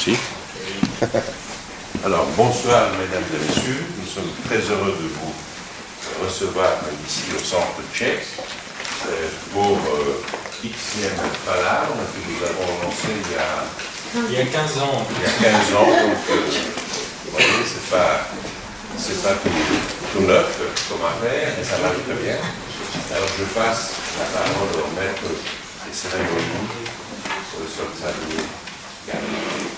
Merci. Alors, bonsoir, mesdames et messieurs. Nous sommes très heureux de vous recevoir ici au Centre tchèque pour Xème Palabre que nous avons lancé il y a 15 ans. Il y a 15 ans, donc vous voyez, c'est pas tout neuf comme affaire, et ça marche très bien. Alors, je passe la parole au maître des cérémonies, professeur Xavier Garnier.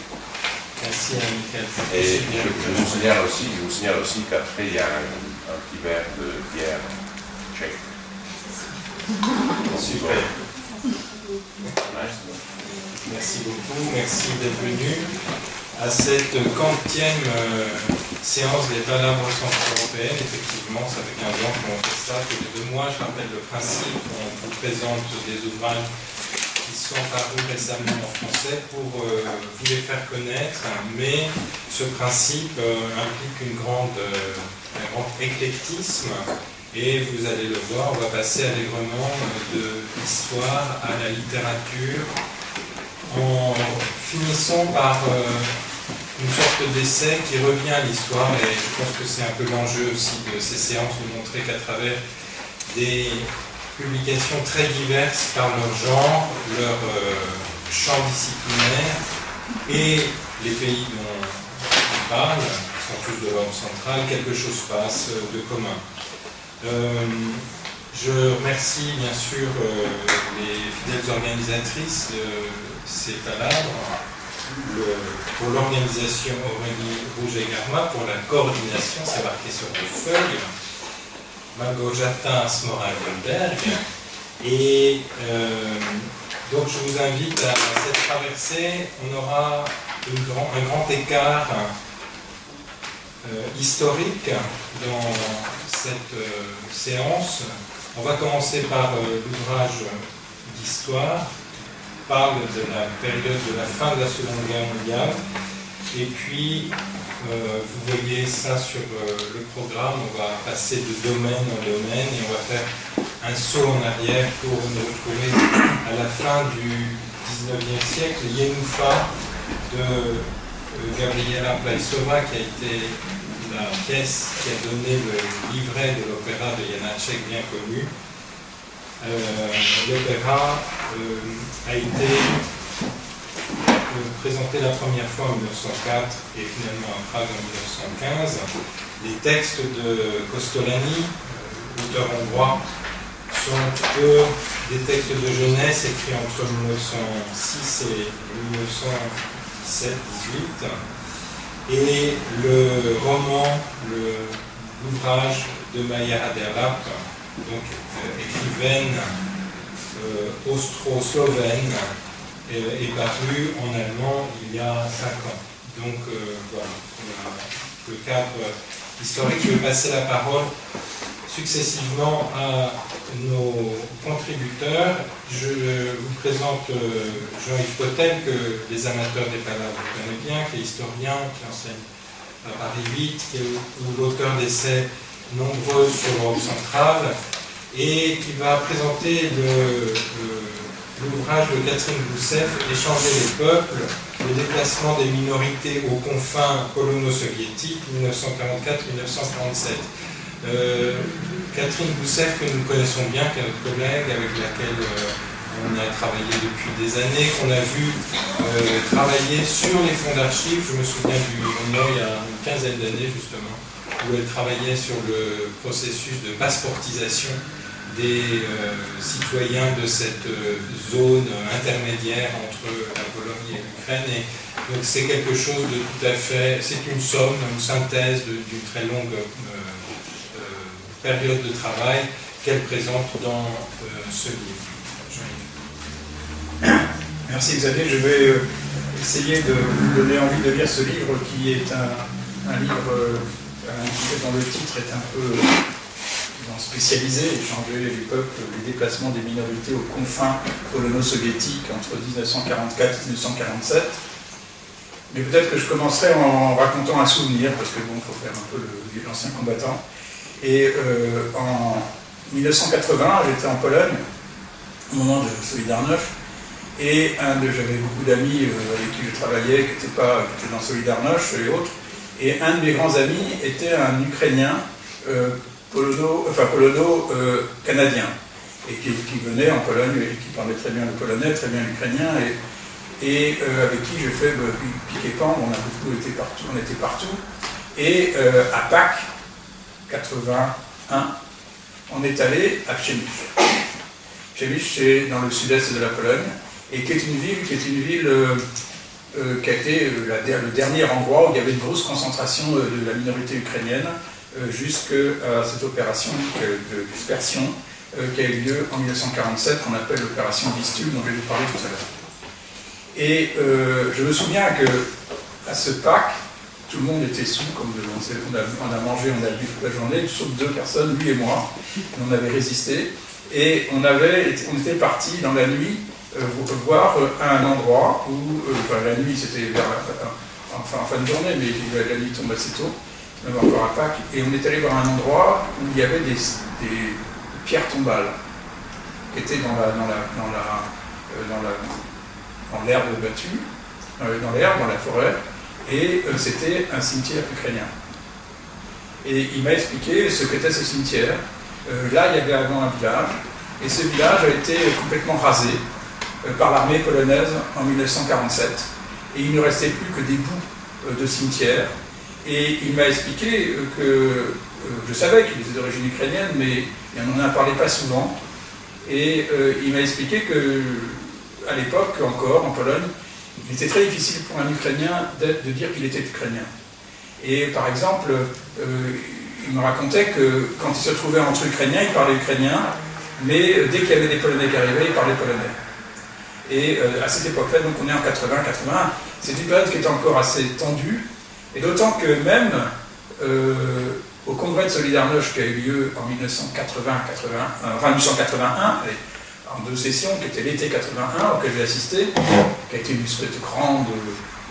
Merci à Michael. Et je vous signale aussi qu'après, il y a un petit verre de bière tchèque. Super. Merci beaucoup, merci d'être venu à cette 40e séance des palabres centre-européennes. Effectivement, ça fait 15 ans qu'on fait ça, tous les 2 mois. Je rappelle le principe, on vous présente des ouvrages qui sont parus récemment en français pour vous les faire connaître, mais ce principe implique un grand éclectisme. Et vous allez le voir, on va passer allègrement de l'histoire à la littérature, en finissant par une sorte d'essai qui revient à l'histoire. Et je pense que c'est un peu l'enjeu aussi de ces séances, de montrer qu'à travers des publications très diverses par leur genre, leur champ disciplinaire et les pays dont on parle, qui sont tous de l'Europe centrale, quelque chose passe de commun. Je remercie bien sûr les fidèles organisatrices de ces palabres, pour l'organisation Aurélie Rouget-Garma, pour la coordination, c'est marqué sur les feuilles, Margot Jatin, Smorin-Goldberg, et donc je vous invite à cette traversée. On aura un grand écart historique dans cette séance. On va commencer par l'ouvrage d'histoire qui parle de la période de la fin de la Seconde Guerre mondiale. Et puis, vous voyez ça sur le programme, on va passer de domaine en domaine et on va faire un saut en arrière pour nous retrouver à la fin du 19e siècle, Yenoufa de Gabriela Plaisova, qui a été la pièce qui a donné le livret de l'opéra de Janáček, bien connu. L'opéra a été présenté la première fois en 1904 et finalement à Prague en 1915. Les textes de Kostolany, auteur hongrois, sont des textes de jeunesse écrits entre 1906 et 1917-18. Et le roman, l'ouvrage de Maja Haderlap, donc écrivaine austro-slovène, est paru en allemand il y a 5 ans. Donc voilà, le cadre historique. Je vais passer la parole successivement à nos contributeurs. Je vous présente Jean-Yves Potel, que les amateurs des palabres connaissent bien, qui est historien, qui enseigne à Paris 8, qui est l'auteur d'essais nombreux sur l'Europe centrale, et qui va présenter l'ouvrage de Catherine Gousseff, Échanger les peuples, le déplacement des minorités aux confins polono-soviétiques, 1944-1947. Catherine Gousseff, que nous connaissons bien, qui est notre collègue, avec laquelle on a travaillé depuis des années, qu'on a vu travailler sur les fonds d'archives. Je me souviens du moment il y a une quinzaine d'années, justement, où elle travaillait sur le processus de passeportisation des citoyens de cette zone intermédiaire entre la Pologne et l'Ukraine. Et donc c'est quelque chose de tout à fait, c'est une somme, une synthèse d'une très longue période de travail qu'elle présente dans ce livre. Merci Xavier, je vais essayer de vous donner envie de lire ce livre qui est un livre dont le titre est un peu spécialisé, Échanger les peuples, les déplacements des minorités aux confins polono-soviétiques entre 1944 et 1947. Mais peut-être que je commencerai en racontant un souvenir, parce que bon, il faut faire un peu l'ancien combattant. Et en 1980, j'étais en Pologne, au moment de Solidarność, Et j'avais beaucoup d'amis avec qui je travaillais, qui étaient dans Solidarność et autres. Et un de mes grands amis était un Ukrainien polono-canadien, et qui venait en Pologne et qui parlait très bien le polonais, très bien l'ukrainien, et avec qui j'ai fait piquet-pan. On a beaucoup été partout, on était partout. Et à Pâques 81, on est allé à Przemyśl. Przemyśl, c'est dans le sud-est de la Pologne, et qui est une ville qui a été le dernier endroit où il y avait une grosse concentration de la minorité ukrainienne, jusqu'à cette opération de dispersion qui a eu lieu en 1947, qu'on appelle l'opération Vistule, dont je vais vous parler tout à l'heure. Et je me souviens qu'à ce Pâques, tout le monde était sous, comme on a mangé, on a bu toute la journée, sauf 2 personnes, lui et moi. On avait résisté, et on était partis dans la nuit voir un endroit où, la nuit c'était en fin de journée, mais la nuit tombe assez tôt, même encore à Pâques, et on est allé voir un endroit où il y avait des pierres tombales, qui étaient dans l'herbe battue, dans la forêt, et c'était un cimetière ukrainien. Et il m'a expliqué ce qu'était ce cimetière. Là, il y avait avant un village, et ce village a été complètement rasé par l'armée polonaise en 1947, et il ne restait plus que des bouts de cimetière. Et il m'a expliqué que je savais qu'il était d'origine ukrainienne, mais on n'en parlait pas souvent. Et il m'a expliqué qu'à l'époque, encore en Pologne, il était très difficile pour un Ukrainien de dire qu'il était ukrainien. Et par exemple, il me racontait que quand il se trouvait entre Ukrainiens, il parlait ukrainien, mais dès qu'il y avait des Polonais qui arrivaient, il parlait polonais. Et à cette époque-là, donc on est en 80-81, c'est une période qui est encore assez tendue, et d'autant que même au congrès de Solidarność qui a eu lieu en 1981, en 2 sessions, qui était l'été 81, auquel j'ai assisté, qui a été une espèce de grande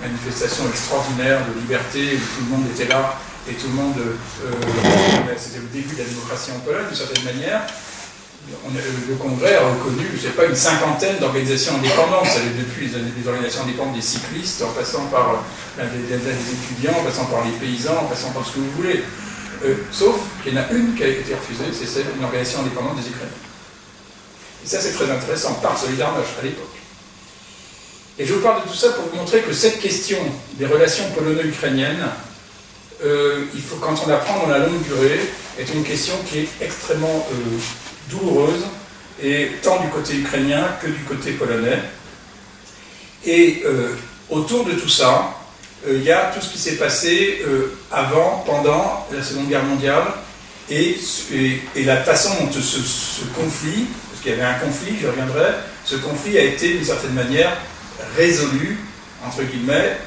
manifestation extraordinaire de liberté, où tout le monde était là, et tout le monde, c'était le début de la démocratie en Pologne, d'une certaine manière. Le Congrès a reconnu, je ne sais pas, une 50aine d'organisations indépendantes, ça allait depuis les organisations indépendantes des cyclistes, en passant par les étudiants, en passant par les paysans, en passant par ce que vous voulez. Sauf qu'il y en a une qui a été refusée, c'est celle d'une organisation indépendante des Ukrainiens. Et ça, c'est très intéressant, par Solidarność à l'époque. Et je vous parle de tout ça pour vous montrer que cette question des relations polono-ukrainiennes, quand on la prend dans la longue durée, est une question qui est extrêmement douloureuse, et tant du côté ukrainien que du côté polonais. Et autour de tout ça, il y a tout ce qui s'est passé avant, pendant la Seconde Guerre mondiale, et la façon dont ce conflit, parce qu'il y avait un conflit, j'y reviendrai, ce conflit a été d'une certaine manière résolu, entre guillemets,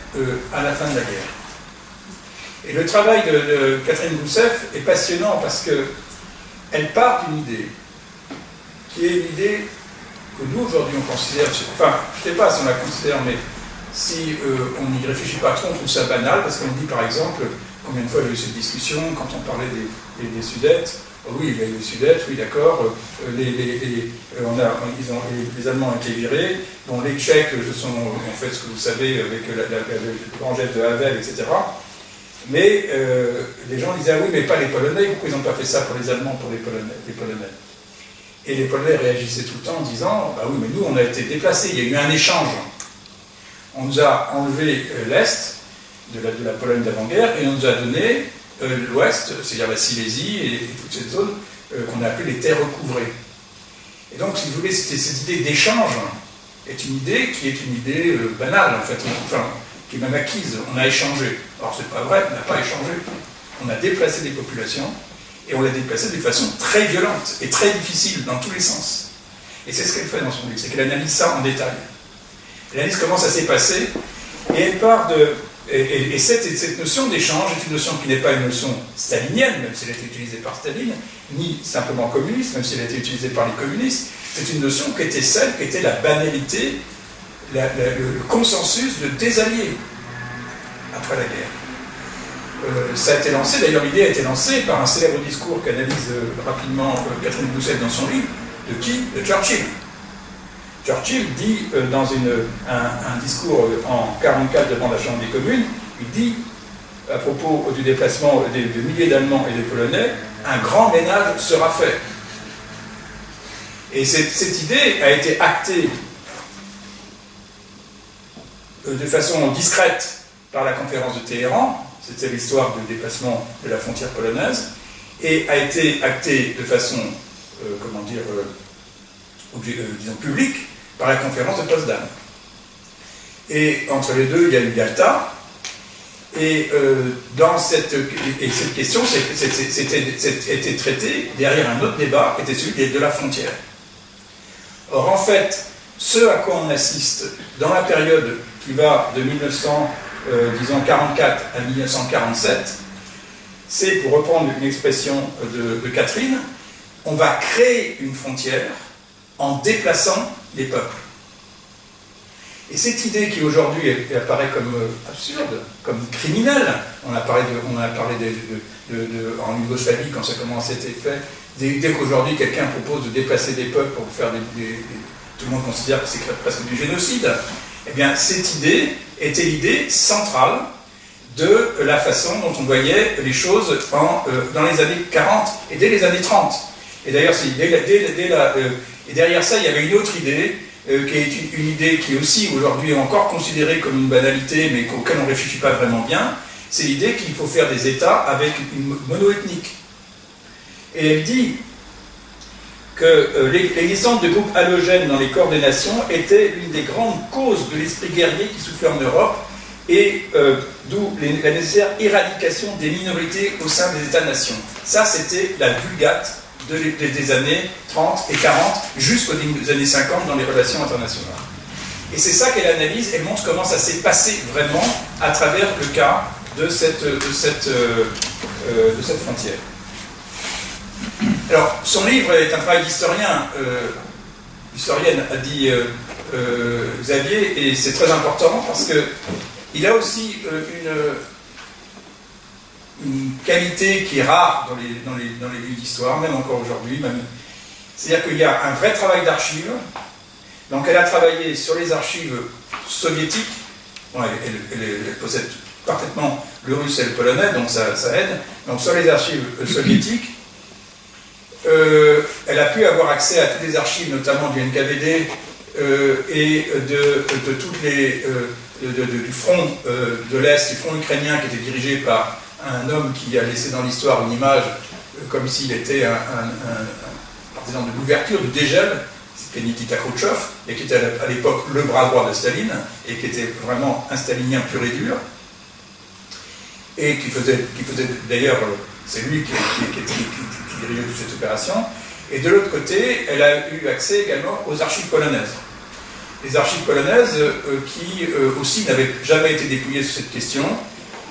à la fin de la guerre. Et le travail de Catherine Goussef est passionnant parce qu'elle part d'une idée, qui est une idée que nous aujourd'hui on considère, enfin je ne sais pas si on la considère, mais si on n'y réfléchit pas trop, on trouve ça banal, parce qu'on dit par exemple, combien de fois j'ai eu cette discussion quand on parlait des Sudètes, oui, les Sudètes, oui d'accord, les Allemands ont été virés, bon, les Tchèques ont fait ce que vous savez avec le grand geste de Havel, etc. Mais les gens disaient, ah oui, mais pas les Polonais, pourquoi ils n'ont pas fait ça pour les Allemands, pour les Polonais. Et les Polonais réagissaient tout le temps en disant, bah oui, mais nous, on a été déplacés, il y a eu un échange. On nous a enlevé l'Est de la Pologne d'avant-guerre, et on nous a donné l'Ouest, c'est-à-dire la Silésie et toute cette zone qu'on a appelée les terres recouvrées. Et donc, si vous voulez, cette idée d'échange est une idée qui est une idée banale, en fait, qui est même acquise. On a échangé. Alors, c'est pas vrai, on n'a pas échangé. On a déplacé des populations, et on l'a déplacé de façon très violente et très difficile, dans tous les sens. Et c'est ce qu'elle fait dans son livre, c'est qu'elle analyse ça en détail. Elle analyse comment ça s'est passé, et elle part de... Et cette notion d'échange est une notion qui n'est pas une notion stalinienne, même si elle a été utilisée par Staline, ni simplement communiste, même si elle a été utilisée par les communistes. C'est une notion qui était celle, qui était la banalité, le consensus de désalliés après la guerre. Ça a été lancé, d'ailleurs l'idée a été lancée par un célèbre discours qu'analyse rapidement Catherine Goussef dans son livre, de qui? De Churchill. Churchill dit dans un discours en 1944 devant la Chambre des communes, il dit à propos du déplacement de milliers d'Allemands et de Polonais, un grand ménage sera fait. Et cette idée a été actée de façon discrète par la conférence de Téhéran, c'était l'histoire du déplacement de la frontière polonaise, et a été actée de façon, disons publique, par la conférence de Potsdam. Et entre les deux, il y a eu Yalta, et cette question était traitée derrière un autre débat, qui était celui de la frontière. Or, en fait, ce à quoi on assiste dans la période qui va de 1944 à 1947, c'est, pour reprendre une expression de Catherine, on va créer une frontière en déplaçant les peuples. Et cette idée qui aujourd'hui apparaît comme absurde, comme criminelle, on a parlé en Yougoslavie quand ça commençait à être fait, dès qu'aujourd'hui quelqu'un propose de déplacer des peuples pour faire tout le monde considère que c'est presque du génocide, eh bien cette idée était l'idée centrale de la façon dont on voyait les choses dans les années 40 et dès les années 30. Et d'ailleurs, et derrière ça, il y avait une autre idée, qui est une idée qui est aussi aujourd'hui encore considérée comme une banalité, mais auquel on ne réfléchit pas vraiment bien, c'est l'idée qu'il faut faire des États avec une monoethnique. Et elle dit que l'existence de groupes halogènes dans les corps des nations était l'une des grandes causes de l'esprit guerrier qui soufflait en Europe, et d'où la nécessaire éradication des minorités au sein des États-nations. Ça, c'était la vulgate des années 30 et 40 jusqu'aux années 50 dans les relations internationales. Et c'est ça qu'elle analyse, elle montre comment ça s'est passé vraiment à travers le cas de cette frontière. Alors, son livre est un travail d'historien, l'historienne a dit Xavier, et c'est très important parce qu'il a aussi une qualité qui est rare dans les livres d'histoire, même encore aujourd'hui. C'est-à-dire qu'il y a un vrai travail d'archives. Donc elle a travaillé sur les archives soviétiques. Bon, elle possède parfaitement le russe et le polonais, donc ça aide. Donc sur les archives soviétiques, elle a pu avoir accès à toutes les archives, notamment du NKVD et de toutes les du front de l'Est, du front ukrainien qui était dirigé par un homme qui a laissé dans l'histoire une image comme s'il était un partisan de l'ouverture, du dégel, c'était Nikita Khrouchtchev, et qui était à l'époque le bras droit de Staline, et qui était vraiment un stalinien pur et dur, et qui faisait d'ailleurs, c'est lui qui dirigeait toute cette opération. Et de l'autre côté, elle a eu accès également aux archives polonaises. Les archives polonaises qui aussi n'avaient jamais été dépouillées sur cette question.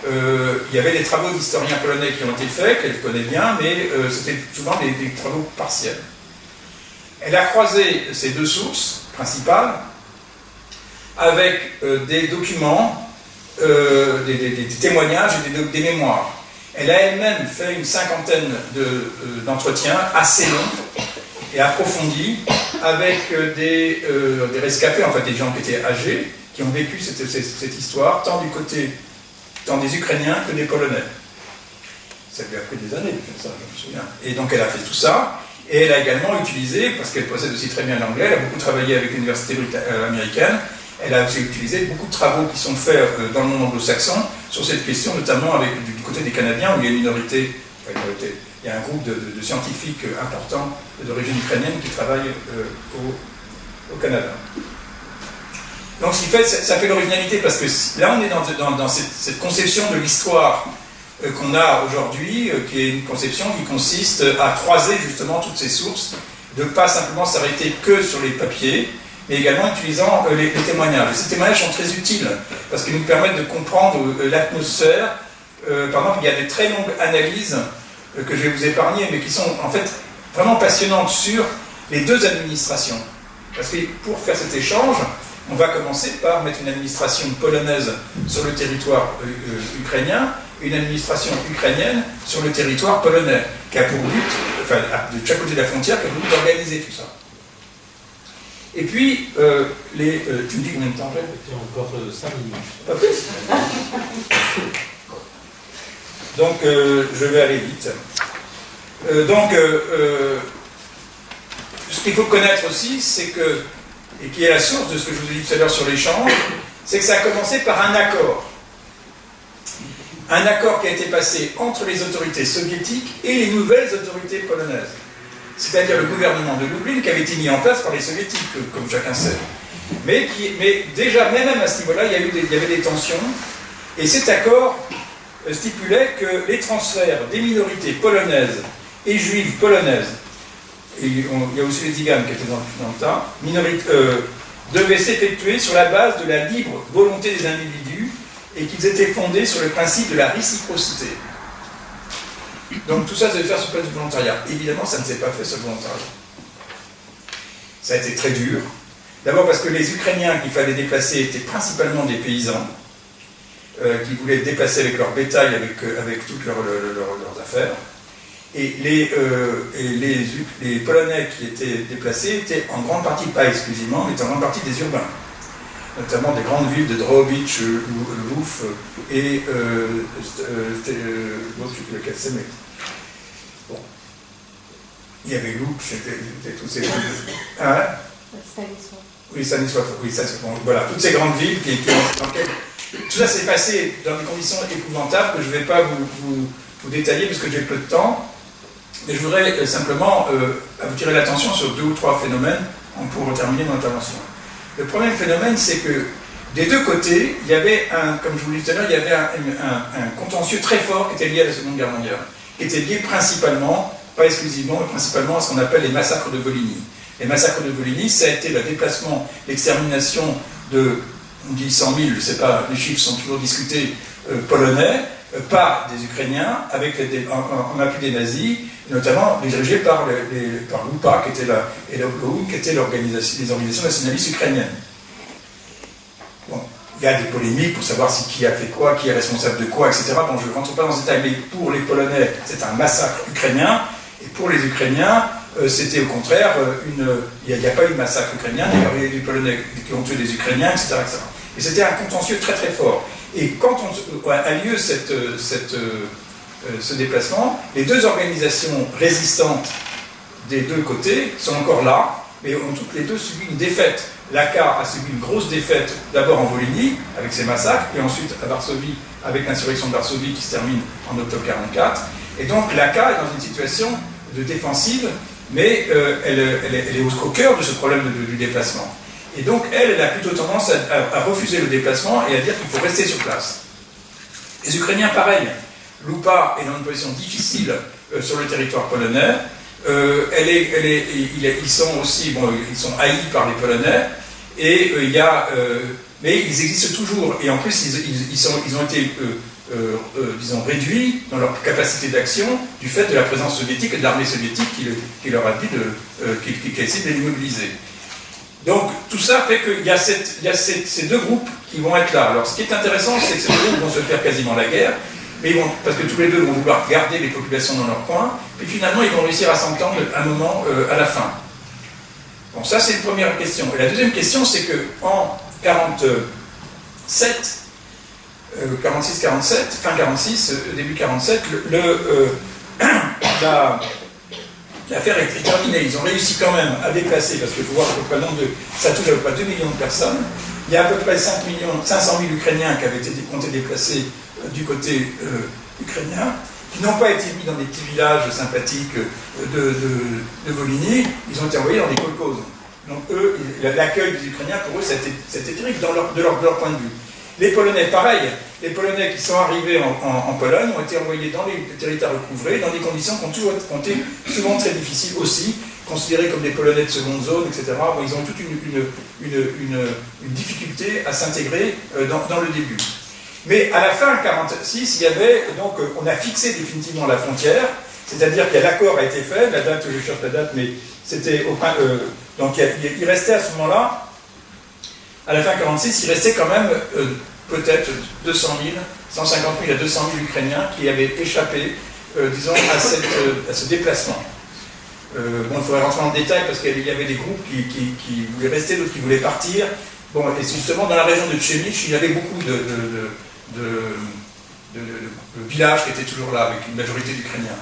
Il y avait des travaux d'historiens polonais qui ont été faits, qu'elle connaît bien, mais c'était souvent des travaux partiels. Elle a croisé ces deux sources principales avec des documents, des témoignages et des mémoires. Elle a elle-même fait une cinquantaine d'entretiens assez longs et approfondis avec des rescapés, en fait des gens qui étaient âgés, qui ont vécu cette histoire, tant des Ukrainiens que des Polonais. Ça lui a pris des années de faire ça, je me souviens. Et donc elle a fait tout ça, et elle a également utilisé, parce qu'elle possède aussi très bien l'anglais, elle a beaucoup travaillé avec l'université américaine, elle a aussi utilisé beaucoup de travaux qui sont faits dans le monde anglo-saxon sur cette question, notamment du côté des Canadiens, où il y a une minorité, il y a un groupe de scientifiques importants d'origine ukrainienne qui travaillent au Canada. Donc ce qui fait, ça fait l'originalité, parce que là on est dans cette conception de l'histoire qu'on a aujourd'hui, qui est une conception qui consiste à croiser justement toutes ces sources, de ne pas simplement s'arrêter que sur les papiers, mais également utilisant les témoignages. Et ces témoignages sont très utiles, parce qu'ils nous permettent de comprendre l'atmosphère. Par exemple, il y a des très longues analyses que je vais vous épargner, mais qui sont en fait vraiment passionnantes sur les deux administrations. Parce que pour faire cet échange, on va commencer par mettre une administration polonaise sur le territoire ukrainien, une administration ukrainienne sur le territoire polonais, qui a pour but, enfin, de chaque côté de la frontière, qui a pour but d'organiser tout ça. Et puis, tu me dis combien de temps? Il y a encore 5 minutes. Pas plus. Donc, je vais aller vite. Ce qu'il faut connaître aussi, c'est que, et qui est la source de ce que je vous ai dit tout à l'heure sur l'échange, c'est que ça a commencé par un accord. Un accord qui a été passé entre les autorités soviétiques et les nouvelles autorités polonaises. C'est-à-dire le gouvernement de Lublin qui avait été mis en place par les soviétiques, comme chacun sait. Mais déjà, même à ce niveau-là, il y avait des tensions. Et cet accord stipulait que les transferts des minorités polonaises et juives polonaises, et il y a aussi les Tziganes qui étaient dans le tas, devaient s'effectuer sur la base de la libre volonté des individus et qu'ils étaient fondés sur le principe de la réciprocité. Donc tout ça devait faire sur le plan du volontariat. Évidemment, ça ne s'est pas fait sur le volontariat. Ça a été très dur. D'abord parce que les Ukrainiens qu'il fallait déplacer étaient principalement des paysans qui voulaient déplacer avec leur bétail, avec toutes leurs affaires. Et les Polonais qui étaient déplacés étaient en grande partie, pas exclusivement, mais étaient en grande partie des urbains. Notamment des grandes villes de Drohobych, Lwów et lequel c'est, mais bon. Il y avait Lwów, c'était tous ces villes. Hein? Stanisław. Oui, Stanisław, oui, ça c'est bon. Voilà, toutes ces grandes villes dans lesquelles tout ça s'est passé dans des conditions épouvantables que je ne vais pas vous détailler parce que j'ai peu de temps. Mais je voudrais simplement vous tirer l'attention sur 2 ou 3 phénomènes pour terminer mon intervention. Le premier phénomène, c'est que des deux côtés, il y avait comme je vous l'ai dit tout à l'heure, il y avait un contentieux très fort qui était lié à la Seconde Guerre mondiale, qui était lié principalement, pas exclusivement, mais principalement à ce qu'on appelle les massacres de Volhynie. Les massacres de Volhynie, ça a été le déplacement, l'extermination de, on dit 100 000, je ne sais pas, les chiffres sont toujours discutés, polonais, par des Ukrainiens, en appui des nazis, notamment dirigés par l'UPA, qui était et l'OUN, qui étaient les organisations nationalistes ukrainiennes. Bon, il y a des polémiques pour savoir qui a fait quoi, qui est responsable de quoi, etc. Bon, je ne rentre pas dans ce détail, mais pour les Polonais, c'est un massacre ukrainien, et pour les Ukrainiens, c'était au contraire, il n'y a pas eu de massacre ukrainien, il y a eu des Polonais qui ont tué des Ukrainiens, etc. etc. Et c'était un contentieux très très fort. Et quand a lieu ce déplacement, les deux organisations résistantes des deux côtés sont encore là, mais ont toutes les deux subi une défaite. L'AKA a subi une grosse défaite, d'abord en Volhynie, avec ses massacres, et ensuite à Varsovie, avec l'insurrection de Varsovie qui se termine en octobre 1944. Et donc l'AKA est dans une situation de défensive, mais elle est au cœur de ce problème du déplacement. Et donc, elle a plutôt tendance à refuser le déplacement et à dire qu'il faut rester sur place. Les Ukrainiens, pareil. L'UPA est dans une position difficile sur le territoire polonais. Ils sont aussi, ils sont haïs par les Polonais. Et mais ils existent toujours. Et en plus, ils ont été, disons, réduits dans leur capacité d'action du fait de la présence soviétique et de l'armée soviétique qui leur a dit qui a essayé de les mobiliser. Donc, tout ça fait qu'il y a ces deux groupes qui vont être là. Alors, ce qui est intéressant, c'est que ces deux groupes vont se faire quasiment la guerre, parce que tous les deux vont vouloir garder les populations dans leur coin, puis finalement, ils vont réussir à s'entendre à un moment à la fin. Bon, ça, c'est une première question. Et la deuxième question, c'est qu'en 46-47, fin 46, début 47, l'affaire est terminée. Ils ont réussi quand même à déplacer, parce qu'il faut voir à peu près le nombre ça touche à peu près 2 millions de personnes. Il y a à peu près 500 000 Ukrainiens qui avaient été déplacés du côté ukrainien, qui n'ont pas été mis dans des petits villages sympathiques de Volhynie, ils ont été envoyés dans des kolkhozes. Donc eux, l'accueil des Ukrainiens, pour eux, c'était terrible de leur point de vue. Les Polonais, pareil. Les Polonais qui sont arrivés en Pologne ont été envoyés dans les territoires recouvrés, dans des conditions qui ont été souvent très difficiles aussi, considérés comme des Polonais de seconde zone, etc. Bon, ils ont toute une difficulté à s'intégrer dans le début. Mais à la fin 1946, il y avait, donc, on a fixé définitivement la frontière, c'est-à-dire que l'accord a été fait, la date, je cherche la date, mais c'était donc il restait à ce moment-là, à la fin 1946, il restait quand même peut-être 200 000, 150 000 à 200 000 Ukrainiens qui avaient échappé, disons, à ce déplacement. Bon, il faudrait rentrer dans le détail parce qu'il y avait des groupes qui voulaient rester, d'autres qui voulaient partir. Bon, et justement, dans la région de Przemyśl, il y avait beaucoup de villages qui étaient toujours là, avec une majorité d'Ukrainiens.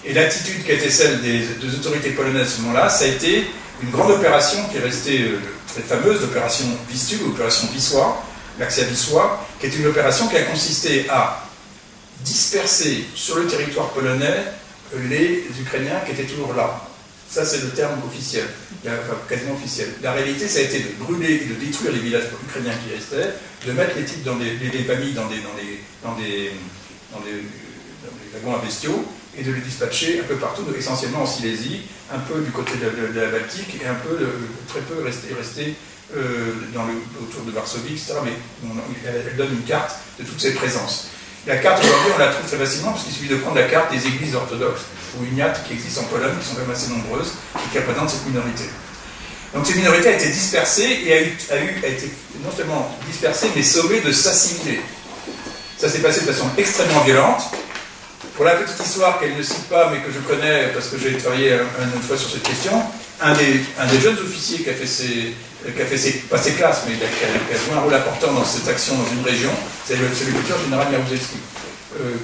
Et l'attitude qui était celle des autorités polonaises à ce moment-là, ça a été une grande opération qui est restée très fameuse, l'opération Vistule, l'opération Wisła, l'accès à Wisła, qui est une opération qui a consisté à disperser sur le territoire polonais les Ukrainiens qui étaient toujours là. Ça, c'est le terme officiel, enfin quasiment officiel. La réalité, ça a été de brûler et de détruire les villages ukrainiens qui restaient, de mettre les types dans les familles dans des wagons à bestiaux, et de les dispatcher un peu partout, essentiellement en Silésie, un peu du côté de la Baltique, et un peu, très peu resté autour de Varsovie, etc. Mais elle donne une carte de toutes ces présences. La carte, aujourd'hui, on la trouve très facilement, parce qu'il suffit de prendre la carte des églises orthodoxes ou uniates qui existent en Pologne, qui sont quand même assez nombreuses, et qui représentent cette minorité. Donc cette minorité a été dispersée, et a été non seulement dispersée, mais sauvée de s'assimiler. Ça s'est passé de façon extrêmement violente. Pour la petite histoire qu'elle ne cite pas, mais que je connais parce que j'ai travaillé une autre fois sur cette question, un des jeunes officiers qui a fait pas ses classes, mais qui a joué un rôle important dans cette action dans une région, c'est le futur général Jaruzelski,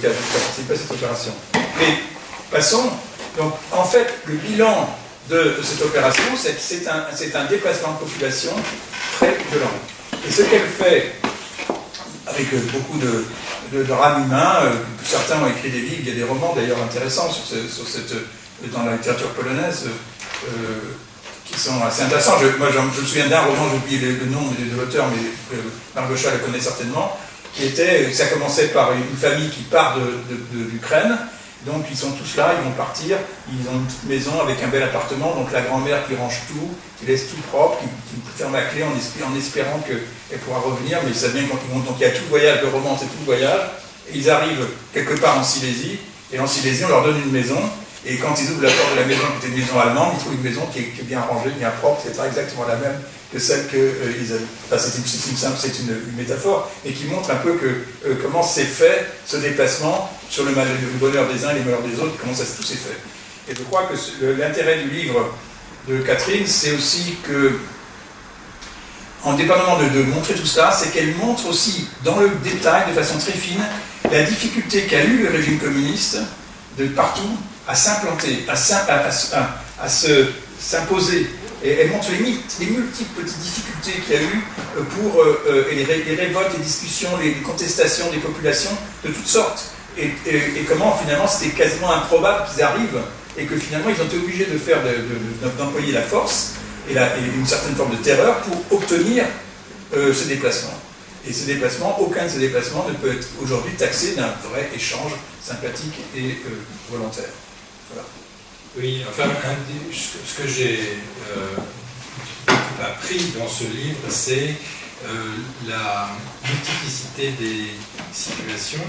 qui a participé à cette opération. Mais passons, donc en fait, le bilan de cette opération, c'est un déplacement de population très violent. Et ce qu'elle fait, avec beaucoup de drames humains, certains ont écrit des livres, il y a des romans d'ailleurs intéressants dans la littérature polonaise qui sont assez intéressants. Moi, je me souviens d'un roman, j'ai oublié le nom de l'auteur, mais Margosha le connaît certainement, ça commençait par une famille qui part de l'Ukraine. Donc ils sont tous là, ils vont partir, ils ont une petite maison avec un bel appartement, donc la grand-mère qui range tout, qui laisse tout propre, qui ferme la clé en espérant qu'elle pourra revenir, mais ça vient quand ils vont. Donc il y a tout le voyage, le roman c'est tout le voyage, et ils arrivent quelque part en Silésie, et en Silésie on leur donne une maison, et quand ils ouvrent la porte de la maison qui était une maison allemande, ils trouvent une maison qui est bien rangée, bien propre, c'est pas exactement la même que celle qu'ils avaient. Enfin, c'est une métaphore, et qui montre un peu comment s'est fait ce déplacement sur le bonheur des uns et les malheurs des autres, comment tout s'est fait. Et je crois que l'intérêt du livre de Catherine, c'est aussi que, en dépendamment de montrer tout cela, c'est qu'elle montre aussi, dans le détail, de façon très fine, la difficulté qu'a eu le régime communiste, de partout, à s'implanter, à s'imposer. Et elle montre les multiples petites difficultés qu'il y a eu et les révoltes, les discussions, les contestations des populations de toutes sortes. Et comment finalement c'était quasiment improbable qu'ils arrivent et que finalement ils ont été obligés d'employer la force et une certaine forme de terreur pour obtenir ce déplacement. Et ce déplacement, aucun de ces déplacements ne peut être aujourd'hui taxé d'un vrai échange sympathique et volontaire. Voilà. Oui, enfin, ce que j'ai appris dans ce livre, c'est la multiplicité des situations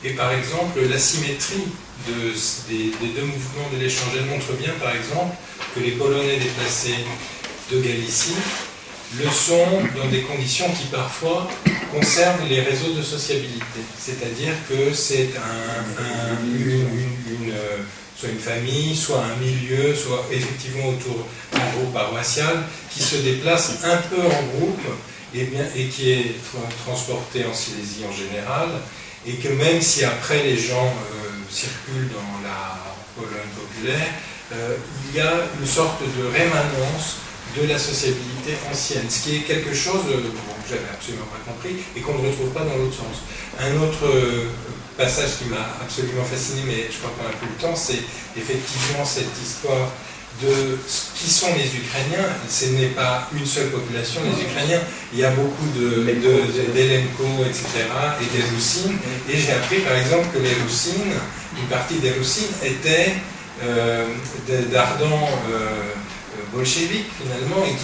et par exemple l'asymétrie des deux mouvements de l'échange. Elle montre bien, par exemple, que les Polonais déplacés de Galicie le sont dans des conditions qui parfois conservent les réseaux de sociabilité. C'est-à-dire que c'est soit une famille, soit un milieu, soit effectivement autour d'un groupe paroissial qui se déplace un peu en groupe et qui est transporté en Silésie en général, et que même si après les gens circulent dans la Pologne populaire, il y a une sorte de rémanence de la sociabilité ancienne, ce qui est quelque chose que j'avais absolument pas compris et qu'on ne retrouve pas dans l'autre sens. Un autre passage qui m'a absolument fasciné, mais je crois qu'on n'a plus le temps, c'est effectivement cette histoire de qui sont les Ukrainiens. Ce n'est pas une seule population, les Ukrainiens. Il y a beaucoup d'Elenko, etc., et des Roussines. Et j'ai appris par exemple que les Roussines, une partie des Roussines étaient d'ardents bolcheviques finalement, et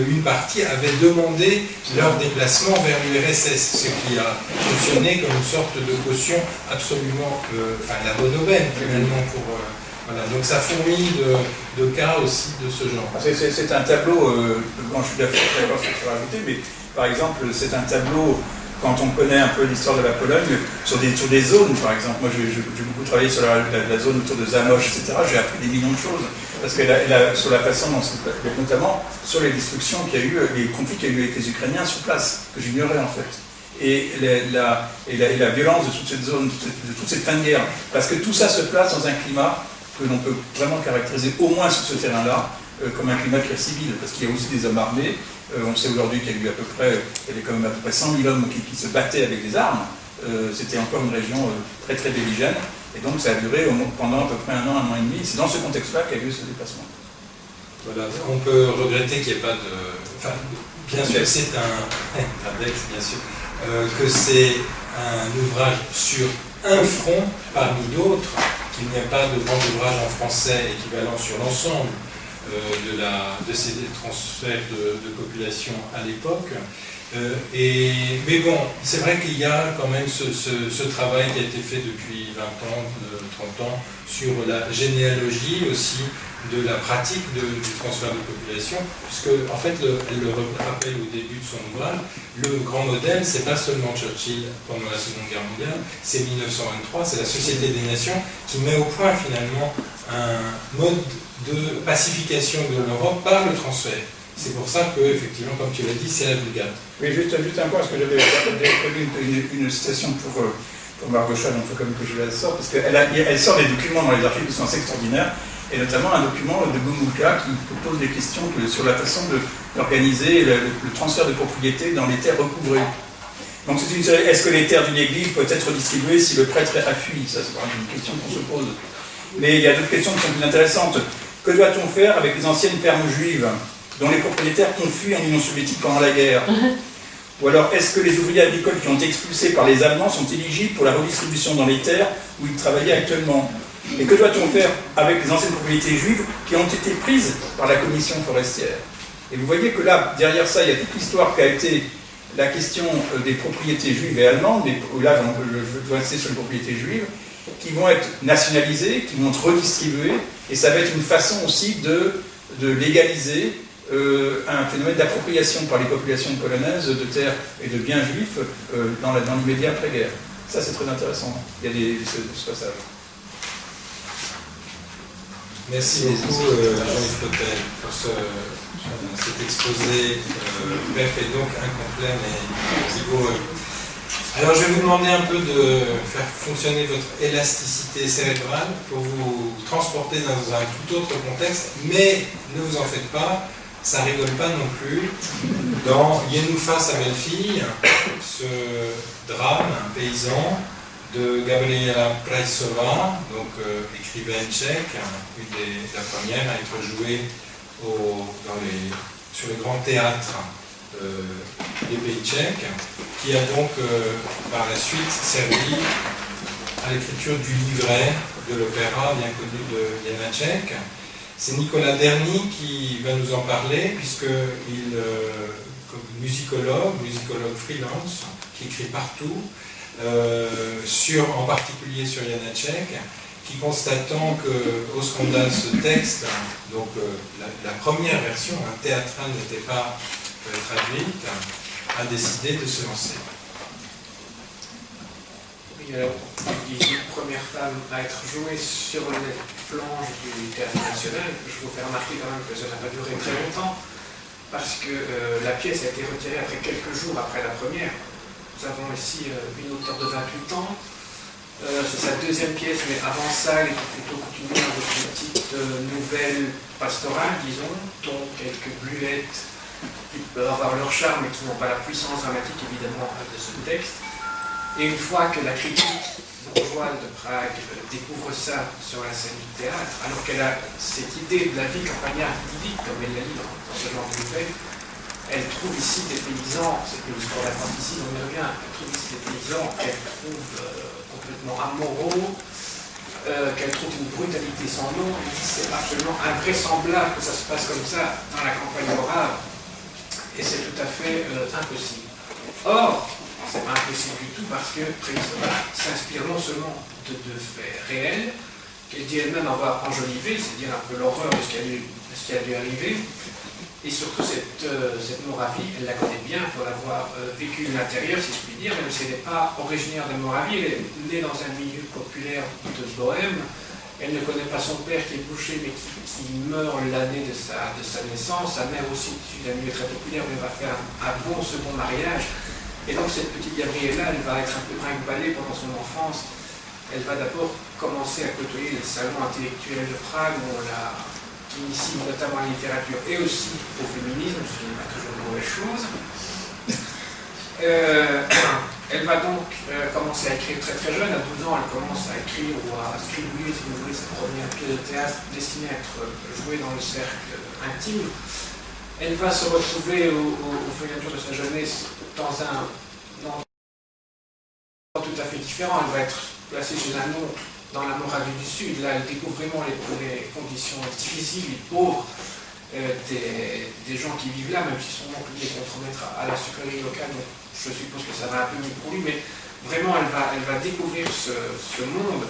qu'une partie avait demandé leur déplacement vers l'URSS, ce qui a fonctionné comme une sorte de caution absolument, la bonne aubaine finalement pour... voilà. Donc ça fourmille de cas aussi de ce genre. C'est un tableau, je suis d'accord avec ce que tu as rajouté, mais par exemple c'est un tableau quand on connaît un peu l'histoire de la Pologne, sur des zones par exemple. Moi j'ai beaucoup travaillé sur la zone autour de Zamość, etc. J'ai appris des millions de choses, parce que sur la façon dont notamment sur les destructions qu'il y a eu, les conflits qu'il y a eu avec les Ukrainiens sur place, que j'ignorais en fait. Et la violence de toute cette zone, de toute cette fin de guerre, parce que tout ça se place dans un climat que l'on peut vraiment caractériser, au moins sur ce terrain-là, comme un climat très civil, parce qu'il y a aussi des hommes armés. On sait aujourd'hui qu'il y a eu il y avait quand même à peu près 100 000 hommes qui se battaient avec des armes. C'était encore une région très très belligène, et donc ça a duré pendant à peu près un an et demi. C'est dans ce contexte-là qu'il y a eu ce déplacement. Voilà, on peut regretter qu'il n'y ait pas de... Enfin, bien sûr, c'est un texte, bien sûr, que c'est un ouvrage sur un front parmi d'autres, qu'il n'y a pas de grand ouvrage en français équivalent sur l'ensemble de ces transferts de population à l'époque. Mais bon, c'est vrai qu'il y a quand même ce travail qui a été fait depuis 20 ans, 30 ans, sur la généalogie aussi de la pratique du transfert de population, puisque en fait, elle le rappelle au début de son ouvrage, le grand modèle, c'est pas seulement Churchill pendant la Seconde Guerre mondiale, c'est 1923, c'est la Société des Nations qui met au point finalement un mode de pacification de l'Europe par le transfert. C'est pour ça que, effectivement, comme tu l'as dit, c'est la Vulgate. Oui, juste un point, parce que j'avais prévu une citation pour Margot Schall, il faut quand même que je la sorte, parce qu'elle sort des documents dans les archives qui sont assez extraordinaires, et notamment un document de Gomulka qui pose des questions sur la façon d'organiser le transfert de propriété dans les terres recouvrées. Donc c'est une série, est-ce que les terres d'une église peuvent être redistribuées si le prêtre a fui? Ça, c'est une question qu'on se pose. Mais il y a d'autres questions qui sont plus intéressantes. Que doit-on faire avec les anciennes fermes juives dont les propriétaires ont fui en Union soviétique pendant la guerre? Ou alors, est-ce que les ouvriers agricoles qui ont été expulsés par les Allemands sont éligibles pour la redistribution dans les terres où ils travaillaient actuellement? Et que doit-on faire avec les anciennes propriétés juives qui ont été prises par la commission forestière? Et vous voyez que là, derrière ça, il y a toute l'histoire qui a été la question des propriétés juives et allemandes, mais là, je dois insister sur les propriétés juives, qui vont être nationalisées, qui vont être redistribuées, et ça va être une façon aussi de légaliser un phénomène d'appropriation par les populations polonaises de terres et de biens juifs dans l'immédiat après-guerre. Ça, c'est très intéressant. Il y a ce passage. Merci beaucoup, Jean-Yves Potel, pour cet exposé bref et donc incomplet, mais rigoureux. Alors, je vais vous demander un peu de faire fonctionner votre élasticité cérébrale pour vous transporter dans un tout autre contexte, mais ne vous en faites pas, ça rigole pas non plus. Dans Yenoufa, sa belle-fille, ce drame paysan de Gabriela Prajsova, donc écrivaine tchèque, la première à être jouée sur les grands théâtres des pays tchèques, qui a donc par la suite servi à l'écriture du livret de l'opéra bien connu de Janacek. C'est Nicolas Derny qui va nous en parler, puisqu'il, comme musicologue freelance, qui écrit partout, en particulier sur Janacek, qui constatant qu'au scandale ce texte, donc la première version, théâtrale, n'était pas traduite, a décidé de se lancer. Oui, alors, vous disiez première femme à être jouée sur les planches du Théâtre National. Je vous fais remarquer quand même que ça n'a pas duré très longtemps, parce que la pièce a été retirée après quelques jours après la première. Nous avons ici une auteure de 28 ans. C'est sa deuxième pièce, mais avant ça, elle était plutôt coutumière avec une petite nouvelle pastorale, disons, dont quelques bluettes qui peuvent avoir leur charme, mais qui n'ont pas la puissance dramatique, évidemment, de ce texte. Et une fois que la critique bourgeoise de Prague découvre ça sur la scène du théâtre, alors qu'elle a cette idée de la vie campagnarde idyllique, comme elle l'a dit dans ce genre de nouvelle, elle trouve ici des paysans, c'est une histoire d'infanticide, on y revient, elle trouve ici des paysans qu'elle trouve complètement amoraux, qu'elle trouve une brutalité sans nom. Elle dit c'est absolument invraisemblable que ça se passe comme ça dans la campagne orale, et c'est tout à fait impossible. Or, c'est pas impossible du tout parce que Prajsova s'inspire non seulement de faits réels qu'elle dit elle-même avoir enjolivé, c'est-à-dire un peu l'horreur de ce qui a dû arriver. Et surtout, cette Moravie, elle la connaît bien pour l'avoir vécue de l'intérieur, si je puis dire, même si elle n'est pas originaire de Moravie, elle est née dans un milieu populaire de Bohême. Elle ne connaît pas son père qui est boucher, mais qui meurt l'année de sa naissance. Sa mère aussi, issue d'un milieu très populaire, mais va faire un bon second mariage. Et donc, cette petite Gabriella, elle va être un peu brinque-ballée pendant son enfance. Elle va d'abord commencer à côtoyer les salons intellectuels de Prague, où on l'a initie notamment à la littérature et aussi au féminisme, ce qui n'est pas toujours une mauvaise chose. Elle va donc commencer à écrire très très jeune, à 12 ans, elle commence à écrire ou à scribouiller, si vous voulez, sa première pièce de théâtre destinée à être jouée dans le cercle intime. Elle va se retrouver au fur et à mesure de sa jeunesse dans un tout à fait différent. Elle va être placée chez un oncle dans la Moravie du Sud. Là, elle découvre vraiment les conditions difficiles et pauvres des gens qui vivent là, même si son oncle les compromettre à la sucrerie locale. Donc, je suppose que ça va un peu mieux pour lui, mais vraiment, elle va découvrir ce monde.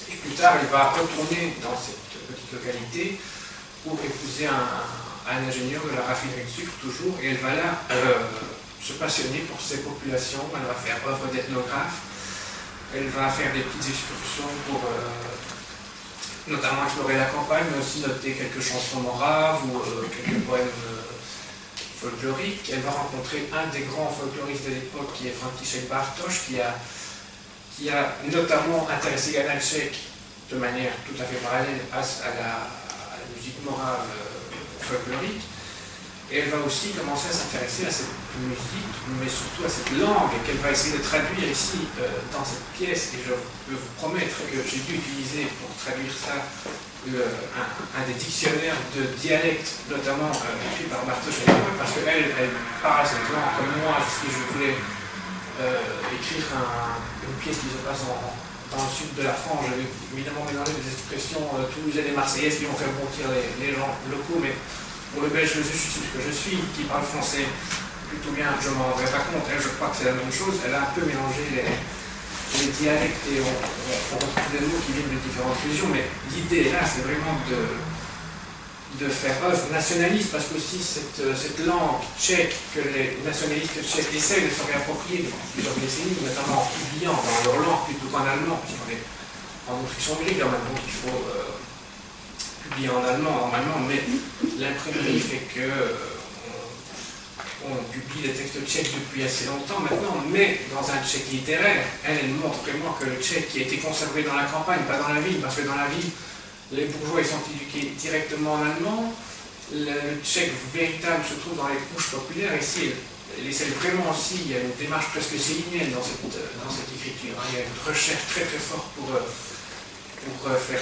Et plus tard, elle va retourner dans cette petite localité pour épouser un ingénieur de la raffinerie de sucre, toujours. Et elle va là se passionner pour ces populations. Elle va faire œuvre d'ethnographe. Elle va faire des petites excursions pour notamment explorer la campagne, mais aussi noter quelques chansons moraves ou quelques poèmes folkloriques. Elle va rencontrer un des grands folkloristes de l'époque, qui est František Bartoš, qui a notamment intéressé Janáček de manière tout à fait parallèle à la musique morave folklorique. Et elle va aussi commencer à s'intéresser à cette musique, mais surtout à cette langue, qu'elle va essayer de traduire ici dans cette pièce. Et je peux vous promettre que j'ai dû utiliser pour traduire ça un des dictionnaires de dialectes, notamment écrit par Bartoš, parce qu'elle parle cette langue comme moi. Si je voulais écrire une pièce qui se passe dans le sud de la France, j'avais évidemment mélangé des expressions toulousaines et marseillaises qui vont faire bondir les gens locaux, mais pour le belge que je suis, qui parle français plutôt bien, je ne m'en rendrai pas compte. Elle, je crois que c'est la même chose. Elle a un peu mélangé les dialectes et on retrouve des mots qui viennent de différentes régions. Mais l'idée là, c'est vraiment de faire œuvre nationaliste, parce qu'aussi cette langue tchèque que les nationalistes tchèques essayent de se réapproprier depuis plusieurs décennies, notamment en publiant dans leur langue plutôt qu'en allemand, puisqu'on est en instruction grecque, donc il faut publié en allemand normalement, mais l'imprimerie fait que on publie des textes tchèques depuis assez longtemps maintenant, mais dans un tchèque littéraire. Elle montre vraiment que le tchèque qui a été conservé dans la campagne, pas dans la ville, parce que dans la ville, les bourgeois ils sont éduqués directement en allemand. Le tchèque véritable se trouve dans les couches populaires. Ici, elle essaie vraiment aussi, il y a une démarche presque célinienne dans cette écriture. Il y a une recherche très très forte pour faire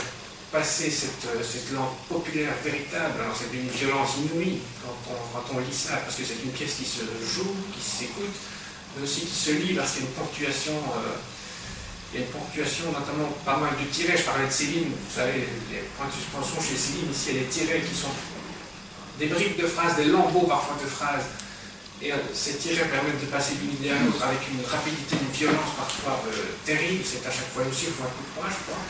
passer cette langue populaire véritable. Alors c'est d'une violence inouïe quand on lit ça, parce que c'est une pièce qui se joue, qui s'écoute, mais aussi qui se lit parce qu'il y a une ponctuation, notamment pas mal de tirets. Je parlais de Céline, vous savez, les points de suspension chez Céline, ici il y a des tirets qui sont des briques de phrases, des lambeaux parfois de phrases, et ces tirets permettent de passer d'une idée à l'autre avec une rapidité, une violence parfois terrible. C'est à chaque fois aussi il faut un coup de poing, je crois.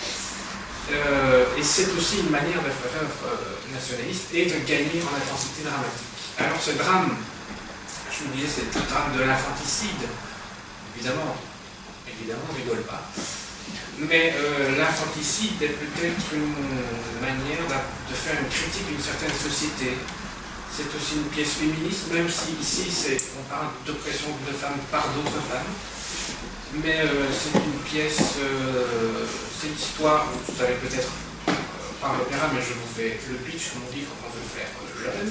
Et c'est aussi une manière de faire œuvre nationaliste et de gagner en intensité dramatique. Alors ce drame, je vous disais, c'est le drame de l'infanticide. Évidemment, on ne rigole pas. Mais l'infanticide est peut-être une manière de faire une critique d'une certaine société. C'est aussi une pièce féministe, même si ici on parle d'oppression de femmes par d'autres femmes. Mais c'est une pièce, c'est l'histoire, vous savez peut-être par l'opéra, mais je vous fais le pitch, comme on dit quand on veut faire jeune.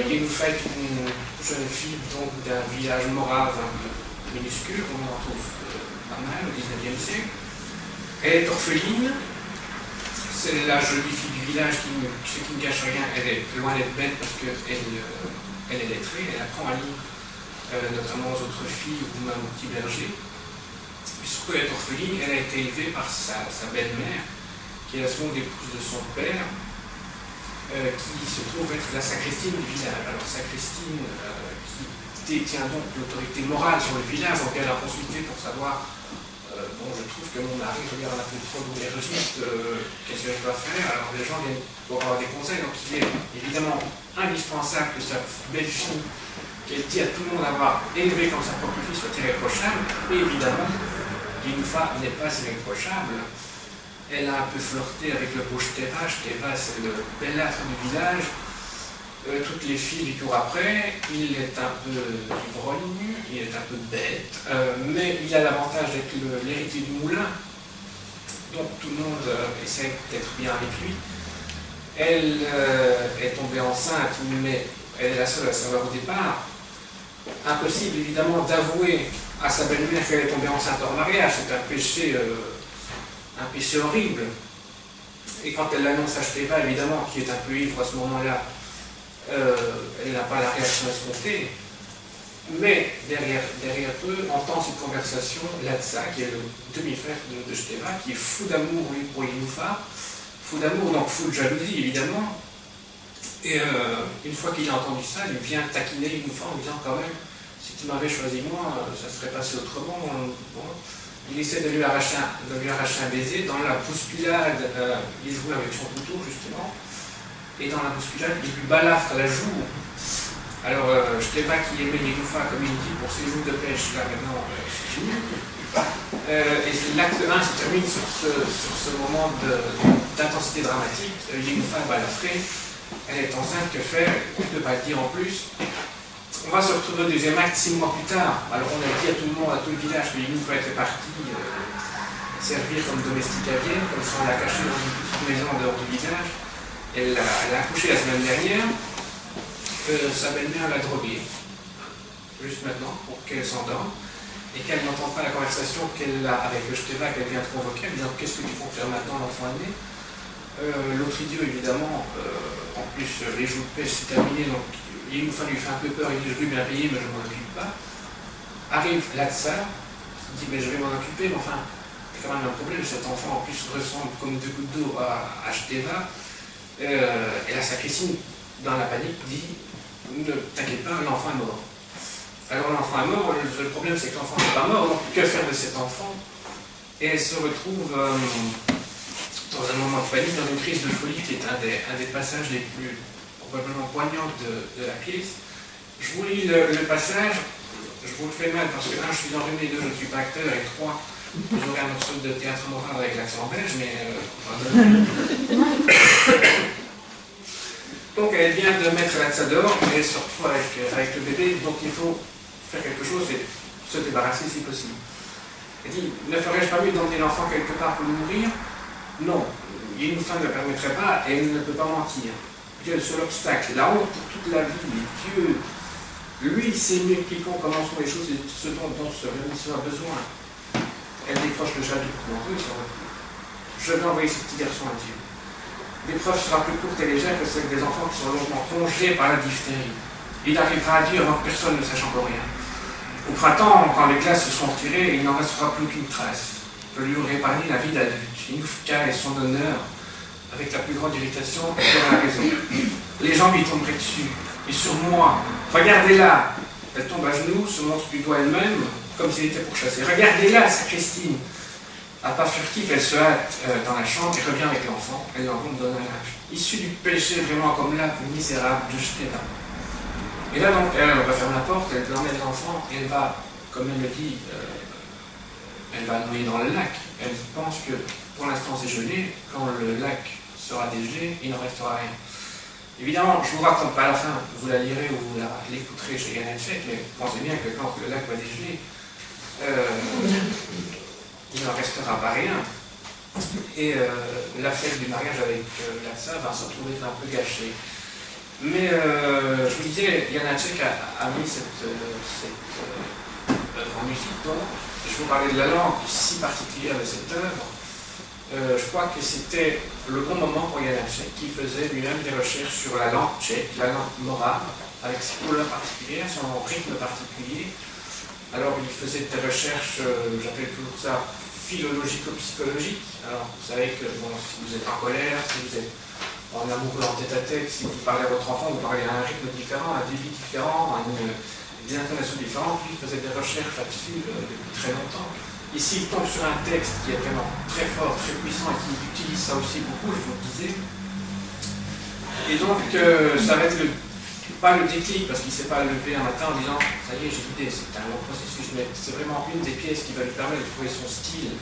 Il nous fait une jeune fille d'un village morave minuscule, on en trouve pas mal au XIXe siècle. Elle est orpheline, c'est la jolie fille du village ce qui ne gâche rien. Elle est loin d'être bête parce qu'elle est lettrée, elle apprend à lire. Notamment aux autres filles ou même au petit berger. Et surtout, elle est orpheline, elle a été élevée par sa belle-mère, qui est la seconde épouse de son père, qui se trouve être la sacristine du village. Alors, sacristine qui détient donc l'autorité morale sur le village, donc elle a consulté pour savoir bon, je trouve que mon mari regarde un peu trop d'énergie, qu'est-ce que je dois faire? Alors les gens viennent pour avoir des conseils, donc il est évidemment indispensable que sa belle-fille, qu'elle dit à tout le monde avoir élevé comme sa propre fille, soit irréprochable, et évidemment, Yenoufa n'est pas irréprochable. Elle a un peu flirté avec le beau Shteva. Shteva, c'est le bellâtre du village. Toutes les filles lui courent après. Il est un peu ivrogne, il est un peu bête, mais il a l'avantage d'être l'héritier du moulin. Donc tout le monde essaie d'être bien avec lui. Elle est tombée enceinte, mais elle est la seule à savoir au départ. Impossible évidemment d'avouer à sa belle-mère qu'elle est tombée enceinte hors mariage. C'est un péché horrible. Et quand elle l'annonce à Shteva, évidemment, qui est un peu ivre à ce moment-là, elle n'a pas la réaction escomptée. Mais derrière eux, entend cette conversation Latsa, qui est le demi-frère de Shteva, qui est fou d'amour, lui, pour Yenoufa. Fou d'amour, donc fou de jalousie, évidemment. Et une fois qu'il a entendu ça, il vient taquiner Yenoufa en disant quand même, si tu m'avais choisi moi, ça serait passé autrement. Bon. Il essaie de lui arracher un baiser. Dans la bousculade, il jouait avec son couteau, justement. Et dans la bousculade, il lui balafre la joue. Alors, Shteva qui aimait Yenoufa, comme il dit, pour ses jours de pêche, là maintenant, c'est fini. Et l'acte 1 se termine sur ce moment d'intensité dramatique. Yenoufa est balafrée, elle est enceinte, que faire? On ne peut pas le dire en plus. On va se retrouver au deuxième acte 6 mois plus tard. Alors on a dit à tout le monde, à tout le village, que Yenoufa était partie servir comme domestique à Vienne, comme ça on l'a cachée dans une petite maison en dehors du village. Elle a accouché la semaine dernière. Sa belle-mère l'a droguée, juste maintenant, pour qu'elle s'endorme, et qu'elle n'entende pas la conversation qu'elle a avec le Shteva qu'elle vient de convoquer, en disant qu'est-ce que tu comptes faire maintenant, l'enfant est né. L'autre idiot, évidemment, en plus, les jours de pêche, c'est terminé, donc Yenoufa lui fait un peu peur, il dit je vais bien payer, mais je ne m'en occupe pas. Arrive Latsa, il dit mais je vais m'en occuper, mais enfin, il y a quand même un problème, cet enfant en plus ressemble comme deux gouttes d'eau à Shteva, et la sacristine, dans la panique, dit ne t'inquiète pas, l'enfant est mort. Alors l'enfant est mort, le problème c'est que l'enfant n'est pas mort, donc que faire de cet enfant? Et elle se retrouve dans un moment de panique, dans une crise de folie qui est un des passages les plus probablement poignants de la pièce. Je vous lis le passage, je vous le fais mal parce que 1, je suis enrhumé, 2, je ne suis pas acteur, et 3, j'aurai un morceau de théâtre moral avec l'accent belge, mais donc elle vient de mettre Latsa dehors, et elle se retrouve avec le bébé, donc il faut faire quelque chose et se débarrasser si possible. Elle dit, ne ferais-je pas mieux d'emmener l'enfant quelque part pour le nourrir? Non, Yenoufa ne le permettrait pas, et elle ne peut pas mentir. Dieu est le seul obstacle, la honte pour toute la vie, Dieu, lui, c'est mieux quiconque comment sont les choses et ce dont ce réunisseur a besoin. Elle décroche le jadou pour manteau et se retrouve. Je vais envoyer ce petit garçon à Dieu. L'épreuve sera plus courte et légère que celle des enfants qui sont longtemps plongés par la diphtérie. Il arrivera à Dieu avant que personne ne sache encore rien. Au printemps, quand les glaces se sont retirées, il n'en restera plus qu'une trace. Je lui aurai épargné la vie d'adulte. Yenoufa et son honneur, avec la plus grande irritation, pour la raison. Les gens lui tomberaient dessus. Et sur moi, regardez-la. Elle tombe à genoux, se montre du doigt elle-même, comme s'il était pourchassé. Regardez-la, sacristine. À pas furtif, elle se hâte dans la chambre et revient avec l'enfant. Elle leur donne un âge. Issu du péché, vraiment comme là, misérable de Shteva. Et là, donc, elle referme la porte, elle emmène l'enfant et elle va, comme elle le dit, elle va le noyer dans le lac. Elle pense que pour l'instant c'est gelé, quand le lac sera dégelé, il n'en restera rien. Évidemment, je ne vous raconte pas la fin, vous la lirez ou vous l'écouterez chez Yann Etchek, mais pensez bien que quand le lac va dégeler, il n'en restera pas rien. Et la fête du mariage avec Latsa va se retrouver un peu gâchée. Mais je vous disais, Yann Etchek a mis cette œuvre en musique, donc je vous parlais de la langue si particulière de cette œuvre. Je crois que c'était le bon moment pour Yann Etchek, qui faisait lui-même des recherches sur la langue tchèque, la langue morale, avec ses couleurs particulières, son rythme particulier. Alors il faisait des recherches, j'appelle toujours ça, philologico-psychologiques. Alors vous savez que bon, si vous êtes en colère, si vous êtes en amoureux en tête-à-tête, si vous parlez à votre enfant, vous parlez à un rythme différent, à un débit différent, à des intonations différentes. Lui faisait des recherches là-dessus depuis très longtemps. Ici, il tombe sur un texte qui est vraiment très fort, très puissant et qui utilise ça aussi beaucoup, je vous le disais. Et donc, ça va être pas le déclic, parce qu'il ne s'est pas levé un matin en disant « ça y est, j'ai l'idée », c'est un long processus, mais c'est vraiment une des pièces qui va lui permettre de trouver son style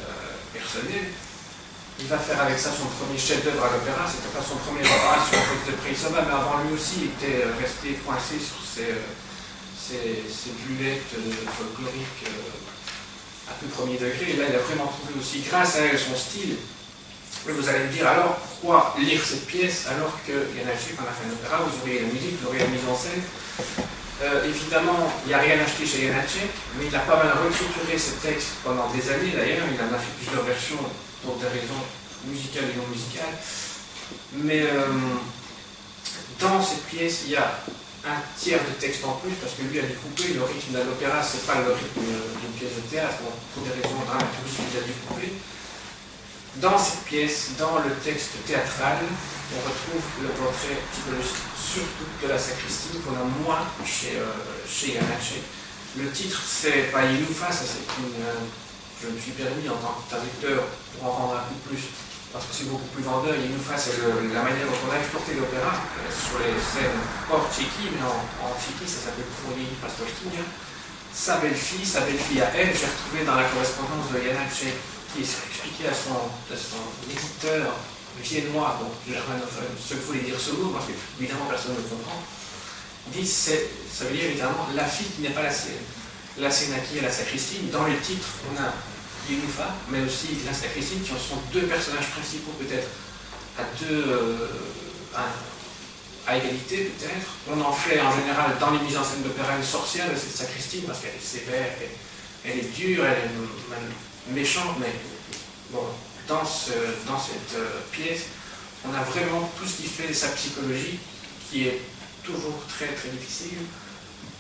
personnel. Il va faire avec ça son premier chef-d'œuvre à l'opéra, c'était pas son premier opéra sur un texte de Preissova, mais avant lui aussi, il était resté coincé sur ces bluettes folkloriques à peu premier degré, et là il a vraiment trouvé aussi, grâce à elle, son style. Et vous allez me dire, alors pourquoi lire cette pièce alors que Janáček en a fait un opéra, vous auriez la musique, vous auriez la mise en scène. Évidemment, il n'y a rien acheté chez Janáček, mais il a pas mal restructuré ce texte pendant des années d'ailleurs, il en a fait plusieurs versions pour des raisons musicales et non musicales. Mais dans cette pièce, il y a un tiers de texte en plus, parce que lui a découpé le rythme de l'opéra, c'est pas le rythme d'une pièce de théâtre, donc pour des raisons dramaturgiques, il a découpé. Dans cette pièce, dans le texte théâtral, on retrouve le portrait psychologique, surtout de la sacristie, qu'on a moins chez Janáček. Le titre, c'est pas Yenoufa, ça c'est une. Je me suis permis en tant que traducteur pour en vendre un peu plus, parce que c'est beaucoup plus vendeur. Yenoufa, c'est la manière dont on a exporté l'opéra sur les scènes hors Tchéquie, mais en Tchéquie, ça s'appelle Fournier Pastorchine. Sa belle-fille à elle, j'ai retrouvé dans la correspondance de Janáček, qui expliquait à son éditeur viennois, donc germanophone, ce que voulait dire ce mot, parce que évidemment personne ne comprend. Il dit ça veut dire évidemment la fille qui n'est pas la sienne. La Sénaki et la sacristie. Dans le titre, on a Yenoufa, mais aussi la sacristie, qui sont deux personnages principaux peut-être à égalité peut-être. On en fait en général dans les mises en scène d'opéra une sorcière de cette sacristie, parce qu'elle est sévère, elle est dure, elle est méchante, mais bon, dans cette pièce, on a vraiment tout ce qui fait sa psychologie, qui est toujours très très difficile.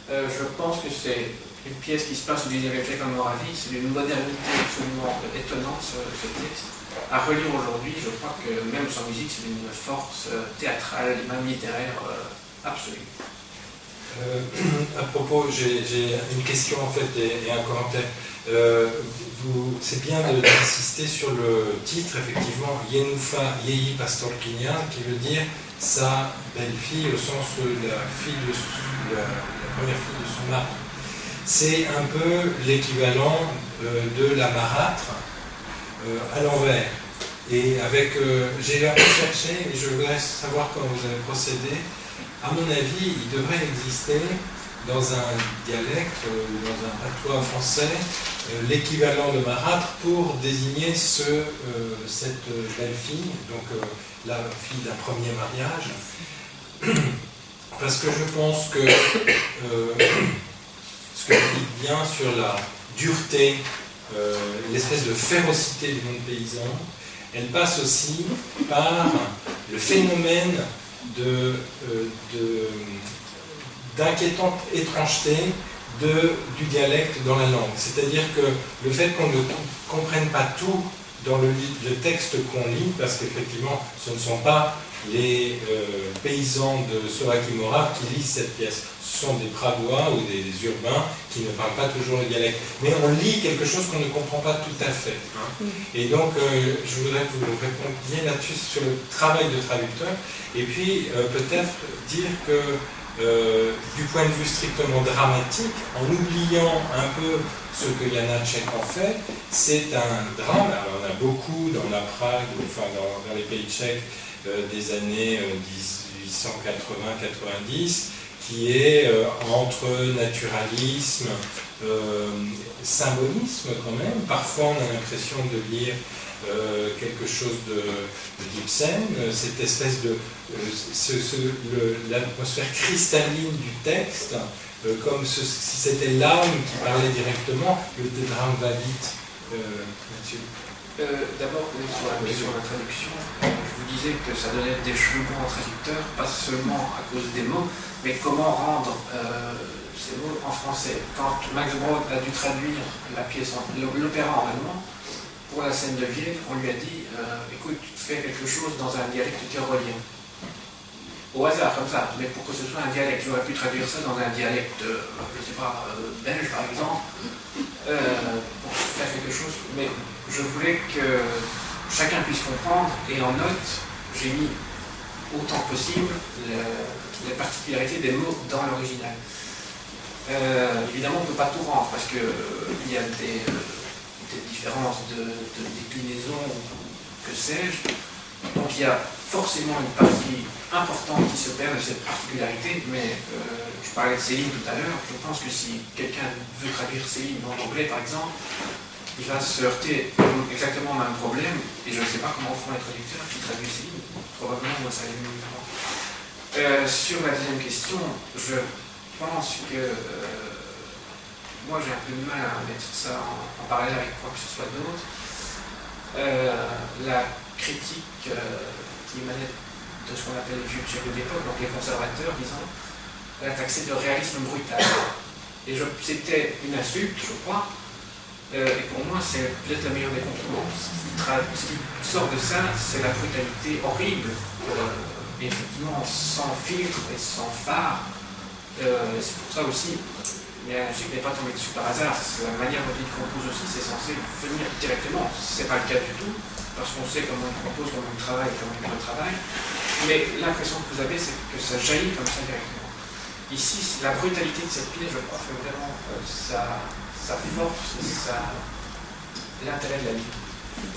Je pense que c'est une pièce qui se passe au 19e siècle en Moravie, c'est d'une modernité absolument étonnante ce texte. À relire aujourd'hui, je crois que même sans musique, c'est d'une force théâtrale et même littéraire absolue. À propos, j'ai une question en fait et un commentaire. C'est bien d'insister sur le titre, effectivement, Yenoufa Yehi Pastorkinia, qui veut dire sa belle-fille au sens de la première fille de son mari. C'est un peu l'équivalent de la marâtre à l'envers. Et avec, j'ai un peu cherché, et je voudrais savoir comment vous avez procédé. À mon avis, il devrait exister dans un dialecte ou dans un patois français l'équivalent de marâtre pour désigner cette belle-fille, donc la fille d'un premier mariage. Parce que je pense que ce que vous dites bien sur la dureté, l'espèce de férocité du monde paysan, elle passe aussi par le phénomène d'inquiétante étrangeté du dialecte dans la langue. C'est-à-dire que le fait qu'on ne comprenne pas tout dans le texte qu'on lit, parce qu'effectivement, ce ne sont pas les paysans de Slovaquie-Morave qui lisent cette pièce. Ce sont des Pradois ou des urbains qui ne parlent pas toujours le dialecte. Mais on lit quelque chose qu'on ne comprend pas tout à fait. Hein. Et donc, je voudrais que vous répondiez là-dessus sur le travail de traducteur. Et puis, peut-être dire que, du point de vue strictement dramatique, en oubliant un peu ce que Janáček en fait, c'est un drame. Alors, on a beaucoup dans la Prague, enfin dans les pays tchèques, des années 1880-90, qui est entre naturalisme, symbolisme quand même. Parfois on a l'impression de lire quelque chose de d'Ibsen, cette espèce de l'atmosphère cristalline du texte, comme si c'était l'âme qui parlait directement. Le drame va vite. Mathieu. D'abord, sur la question de la traduction, je vous disais que ça donnait des cheveux blancs aux traducteurs, pas seulement à cause des mots, mais comment rendre ces mots en français. Quand Max Brod a dû traduire la pièce, l'opéra en allemand, pour la scène de Vienne, on lui a dit écoute, fais quelque chose dans un dialecte tyrolien. au hasard, comme ça, mais pour que ce soit un dialecte. J'aurais pu traduire ça dans un dialecte, je ne sais pas, belge par exemple, pour faire quelque chose, mais je voulais que chacun puisse comprendre, et en note, j'ai mis autant que possible les particularités des mots dans l'original. Évidemment, on ne peut pas tout rendre, parce qu'il y a des différences de déclinaison, que sais-je. Donc il y a forcément une partie importante qui se perd de cette particularité, mais je parlais de Céline tout à l'heure. Je pense que si quelqu'un veut traduire Céline en anglais, par exemple, il va se heurter exactement au même problème, et je ne sais pas comment font les traducteurs qui traduisent Céline. Probablement, moi, ça allait mieux. Sur la deuxième question, je pense que moi, j'ai un peu de mal à mettre ça en parallèle avec quoi que ce soit d'autre. La critique qui émanait de ce qu'on appelle les vieux tchèques de l'époque, donc les conservateurs, disons, elle a taxé de réalisme brutal. Et c'était une insulte, je crois, et pour moi, c'est peut-être la meilleure des compliments. Ce qui sort de ça, c'est la brutalité horrible, et effectivement sans filtre et sans phare. C'est pour ça aussi, mais je n'est pas tombé dessus par hasard. La manière dont il compose aussi, c'est censé venir directement. C'est pas le cas du tout, parce qu'on sait comment il compose, comment il travaille, comment il retravaille. Mais l'impression que vous avez, c'est que ça jaillit comme ça directement. Ici, la brutalité de cette pièce, je crois, fait vraiment sa force, l'intérêt de la vie.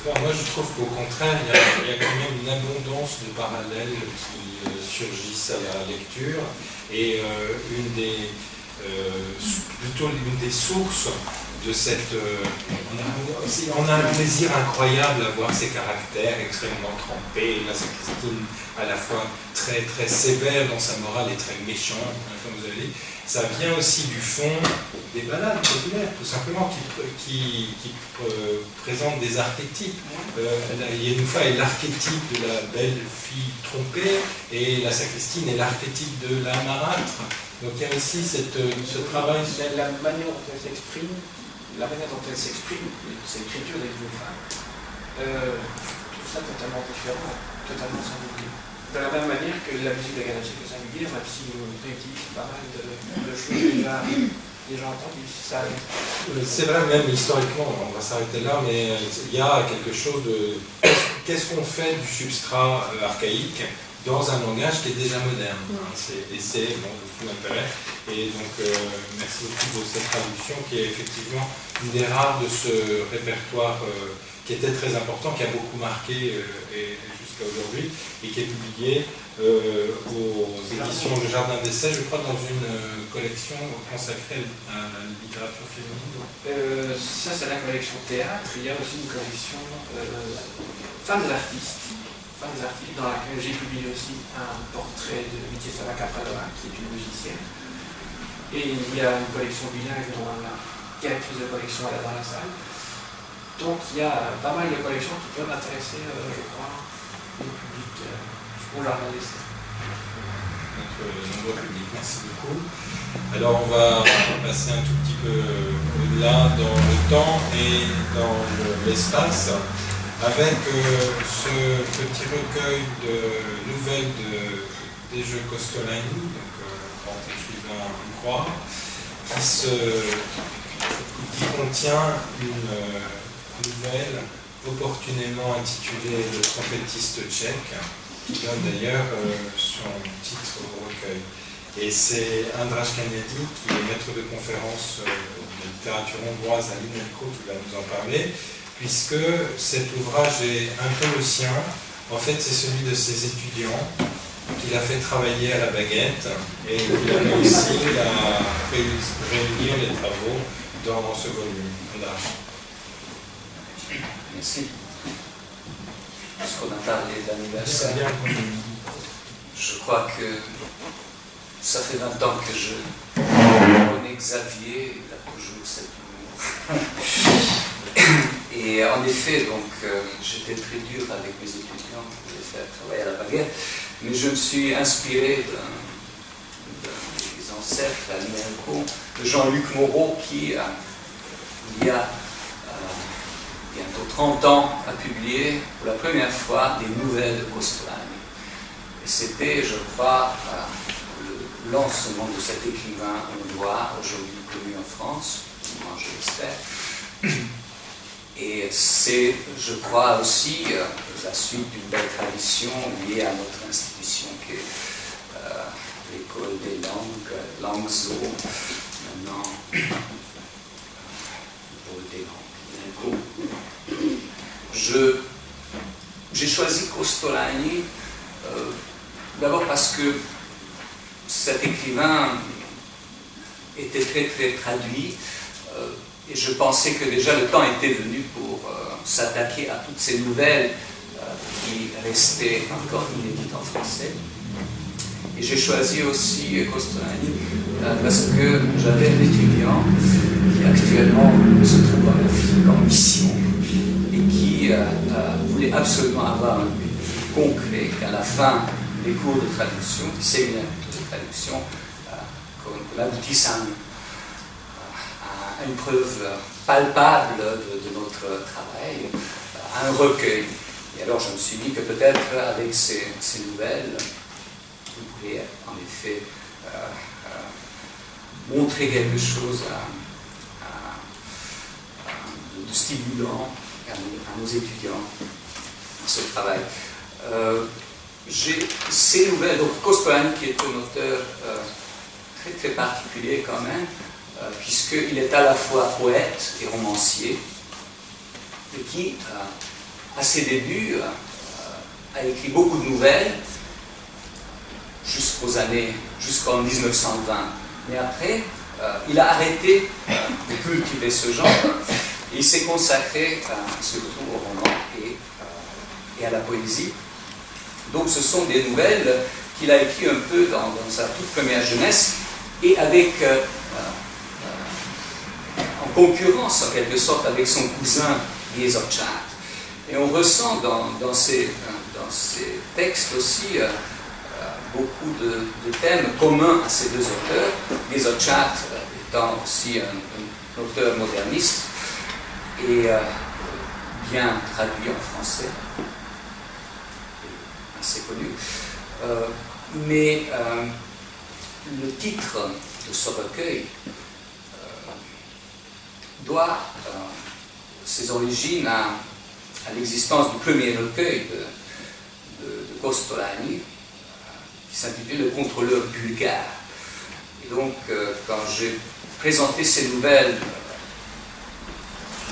Moi, je trouve qu'au contraire, il y a quand même une abondance de parallèles qui surgissent à la lecture, et plutôt l'une des sources de cette... on a un plaisir incroyable à voir ces caractères extrêmement trempés. Là, c'est Christine à la fois très, très sévère dans sa morale et très méchante, comme vous avez dit. Ça vient aussi du fond des ballades populaires, tout simplement, qui présentent des archétypes. Il y a une fois l'archétype de la belle fille trompée, et la sacristine est l'archétype de la marâtre. Donc il y a aussi ce travail... La manière dont elle s'exprime, c'est l'écriture des deux femmes, tout ça totalement différent, totalement singulier. De la même manière que la musique de Ganache est singulière, même si on réutilise pas mal de choses déjà entendues. C'est vrai, même historiquement, on va s'arrêter là, mais il y a quelque chose de... Qu'est-ce qu'on fait du substrat archaïque dans un langage qui est déjà moderne, et c'est de tout l'intérêt. Et donc, merci beaucoup de cette traduction qui est effectivement une des rares de ce répertoire qui était très important, qui a beaucoup marqué jusqu'à aujourd'hui, et qui est publié aux éditions Le Jardin d'Essai, je crois, dans une collection consacrée à la littérature féminine. Ça, c'est la collection théâtre. Il y a aussi une collection femmes artistes, dans laquelle j'ai publié aussi un portrait de Vitislava Kapradova, qui est une musicienne. Et il y a une collection bilingue dont la directrice de collection est là dans la salle. Donc il y a pas mal de collections qui peuvent intéresser, je crois, le public au Jardin d'Essai. Notre nombreux public, merci beaucoup. Alors on va passer un tout petit peu au-delà dans le temps et dans l'espace, avec ce petit recueil de nouvelles de Dezső Kosztolányi, donc grand écrivain hongrois, qui contient une nouvelle opportunément intitulée Le trompettiste tchèque, qui donne d'ailleurs son titre au recueil. Et c'est András Kanyadi, qui est maître de conférence de littérature hongroise à l'INELCO, qui va nous en parler, puisque cet ouvrage est un peu le sien. En fait, c'est celui de ses étudiants qu'il a fait travailler à la baguette, et qu'il a réussi à réunir les travaux dans ce volume. András. Merci. Puisqu'on a parlé d'anniversaire, je crois que ça fait 20 ans que je connais Xavier, il a toujours cet humour. Et en effet, donc, j'étais très dur avec mes étudiants pour les faire travailler à la baguette, mais je me suis inspiré des ancêtres à l'INELCO, de Jean-Luc Moreau, qui, il y a bientôt 30 ans, a publié pour la première fois des nouvelles de Kosztolányi. C'était, je crois, le lancement de cet écrivain hongrois, aujourd'hui connu en France, moi je l'espère. Et c'est, je crois, aussi la suite d'une belle tradition liée à notre institution qui est l'école des langues, Langso, maintenant, l'école des langues, j'ai choisi Kostolányi d'abord parce que cet écrivain était très très traduit et je pensais que déjà le temps était venu pour s'attaquer à toutes ces nouvelles qui restaient encore inédites en français. Et j'ai choisi aussi Kostolányi parce que j'avais un étudiant qui actuellement se trouve en Afrique en mission et qui voulait absolument avoir un but concret qu'à la fin des cours de traduction, du séminaire de traduction, qu'on aboutisse à une preuve palpable de notre travail, à un recueil. Et alors je me suis dit que peut-être avec ces nouvelles, vous pouvez en effet montrer quelque chose de stimulant à nos étudiants dans ce travail. Ces nouvelles, donc Kostolányi qui est un auteur très très particulier quand même, puisqu'il est à la fois poète et romancier, et qui, à ses débuts, a écrit beaucoup de nouvelles, jusqu'en 1920. Mais après, il a arrêté de cultiver ce genre, et il s'est consacré surtout au roman et à la poésie. Donc ce sont des nouvelles qu'il a écrites un peu dans sa toute première jeunesse, et avec en concurrence en quelque sorte avec son cousin Géza Csát. Et on ressent dans ces textes aussi beaucoup de thèmes communs à ces deux auteurs. Géza Csát étant aussi un auteur moderniste et bien traduit en français, assez connu. Mais le titre de ce recueil doit ses origines à l'existence du premier recueil de Kostolányi, qui s'intitule Le contrôleur bulgare. Et donc, quand j'ai présenté ces nouvelles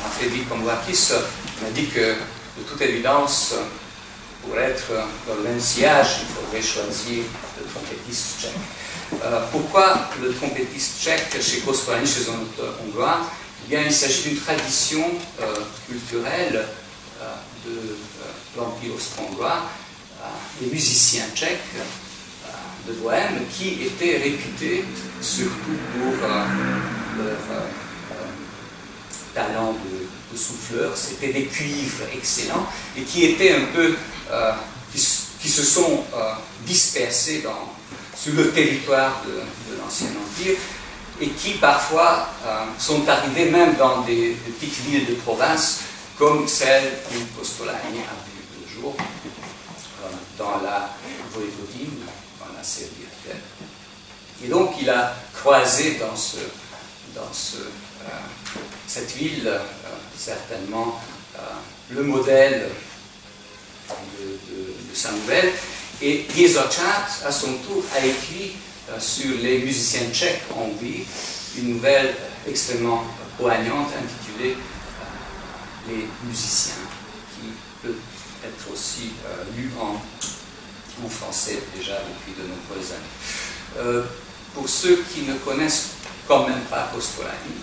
à Frédéric Kambourakis, m'a dit que, de toute évidence, pour être dans le même sillage, il faudrait choisir le trompettiste tchèque. Pourquoi le trompettiste tchèque chez Kostolányi, chez un auteur hongrois? Eh bien, il s'agit d'une tradition culturelle de l'Empire austro-hongrois, des musiciens tchèques de Bohême qui étaient réputés surtout pour leur talent de souffleurs. C'était des cuivres excellents et qui étaient un peu qui se sont dispersés sur le territoire de l'Ancien Empire et qui parfois sont arrivés même dans des petites villes de province comme celle où Kostolányi a vu le jour, dans la Voïvodine, dans la Serbie actuelle. Et donc il a croisé dans cette ville certainement le modèle de sa nouvelle. Et Géza Csát, à son tour, a écrit sur les musiciens tchèques en Hongrie une nouvelle extrêmement poignante intitulée Les musiciens, qui peut être aussi lue en français déjà depuis de nombreuses années. Pour ceux qui ne connaissent quand même pas Kostolányi,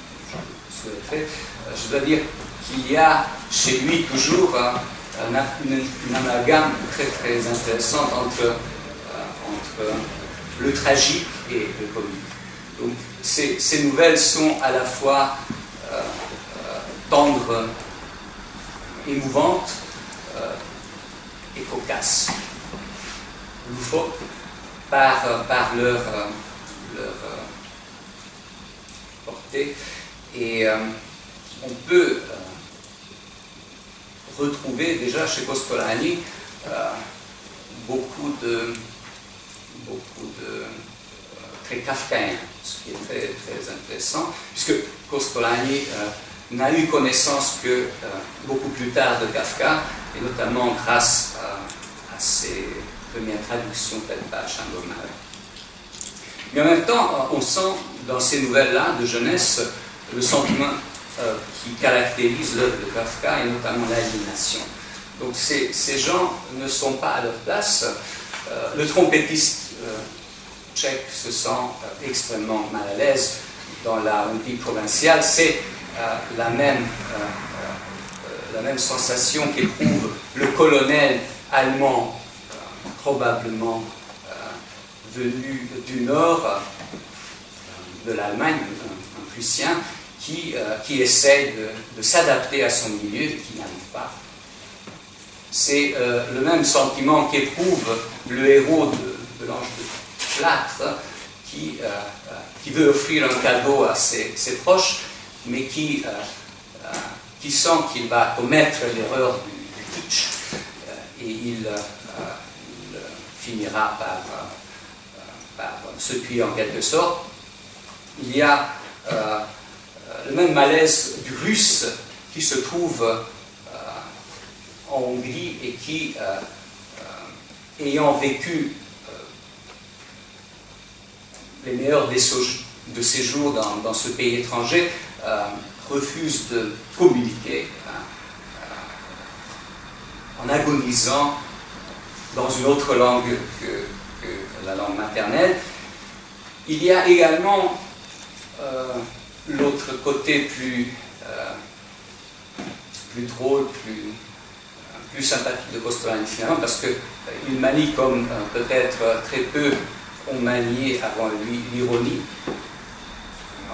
je dois dire qu'il y a chez lui toujours une amalgame très très intéressante entre le tragique et le comique. Donc ces nouvelles sont à la fois tendres, émouvantes et cocasses, loufoques par leur portée. Et on peut retrouver déjà chez Kostolányi beaucoup beaucoup de très kafkaïen, ce qui est très, très intéressant, puisque Kostolany n'a eu connaissance que beaucoup plus tard de Kafka, et notamment grâce à ses premières traductions faites par Chambermaid. Mais en même temps, on sent dans ces nouvelles-là de jeunesse le sentiment qui caractérise l'œuvre de Kafka, et notamment l'aliénation. Donc ces gens ne sont pas à leur place. Le trompettiste tchèque se sent extrêmement mal à l'aise dans la musique provinciale. C'est la même sensation qu'éprouve le colonel allemand, probablement venu du nord de l'Allemagne, un Prussien, qui essaie de s'adapter à son milieu et qui n'arrive pas. C'est le même sentiment qu'éprouve le héros de l'Ange de plâtre qui veut offrir un cadeau à ses proches, mais qui sent qu'il va commettre l'erreur du kitsch, et il finira par se tuer en quelque sorte. Il y a le même malaise du russe qui se trouve en Hongrie et qui, ayant vécu les meilleurs de ses jours dans ce pays étranger, refuse de communiquer en agonisant dans une autre langue que la langue maternelle. Il y a également l'autre côté plus drôle, plus sympathique de Kostolany finalement, parce qu'il manie comme peut-être très peu ont manié avant lui l'ironie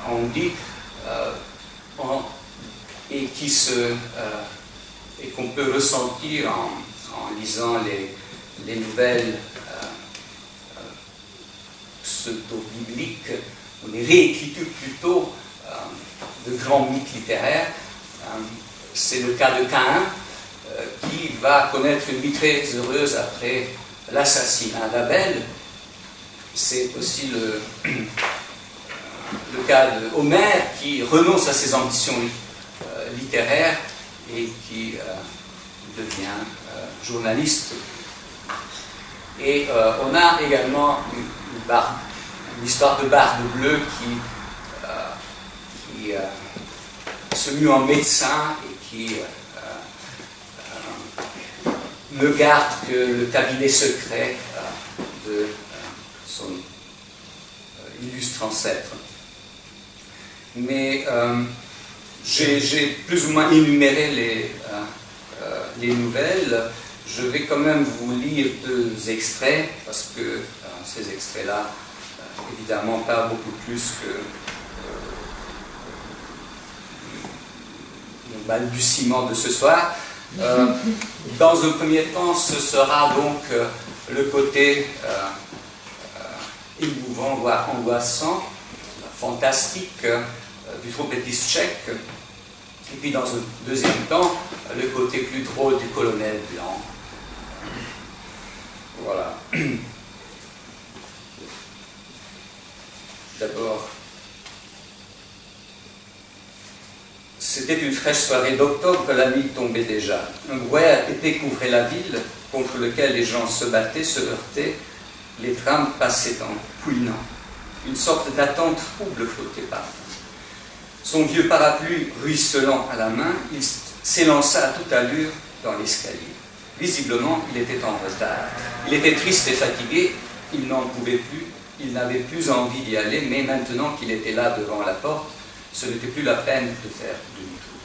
en Hongrie, et qu'on peut ressentir en lisant les nouvelles pseudo-bibliques, ou les réécritures plutôt de grands mythes littéraires. C'est le cas de Caïn, qui va connaître une vie très heureuse après l'assassinat d'Abel. C'est aussi le cas de Homère, qui renonce à ses ambitions littéraires et qui devient journaliste. Et on a également une histoire de Barbe Bleue qui se mue en médecin et qui ne garde que le cabinet secret de son illustre ancêtre. Mais j'ai plus ou moins énuméré les nouvelles. Je vais quand même vous lire 2 extraits, parce que ces extraits-là, évidemment, pas beaucoup plus que le balbutiement de ce soir. Dans un premier temps, ce sera donc le côté émouvant, voire angoissant, fantastique du trompettiste tchèque, et puis dans un deuxième temps, le côté plus drôle du colonel blanc. Voilà. D'abord, c'était une fraîche soirée d'octobre que la nuit tombait déjà. Un brouillard épais couvrait la ville, contre lequel les gens se battaient, se heurtaient, les trams passaient en couinant. Une sorte d'attente trouble flottait partout. Son vieux parapluie ruisselant à la main, il s'élança à toute allure dans l'escalier. Visiblement, il était en retard. Il était triste et fatigué, il n'en pouvait plus, il n'avait plus envie d'y aller, mais maintenant qu'il était là devant la porte, ce n'était plus la peine de faire demi-tour.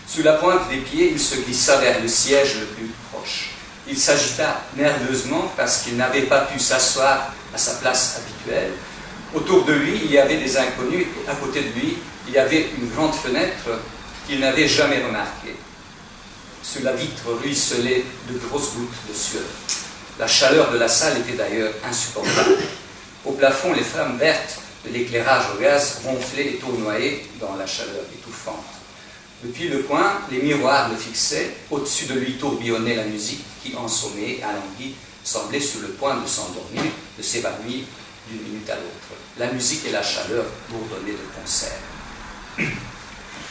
Sous la pointe des pieds, il se glissa vers le siège le plus proche. Il s'agita nerveusement parce qu'il n'avait pas pu s'asseoir à sa place habituelle. Autour de lui, il y avait des inconnus, et à côté de lui, il y avait une grande fenêtre qu'il n'avait jamais remarquée. Sous la vitre ruisselaient de grosses gouttes de sueur. La chaleur de la salle était d'ailleurs insupportable. Au plafond, les flammes vertes de l'éclairage au gaz ronflaient et tournoyaient dans la chaleur étouffante. Depuis le coin, les miroirs le fixaient. Au-dessus de lui tourbillonnait la musique qui, ensommeillée, alanguie, semblait sur le point de s'endormir, de s'évanouir d'une minute à l'autre. La musique et la chaleur bourdonnaient de concert.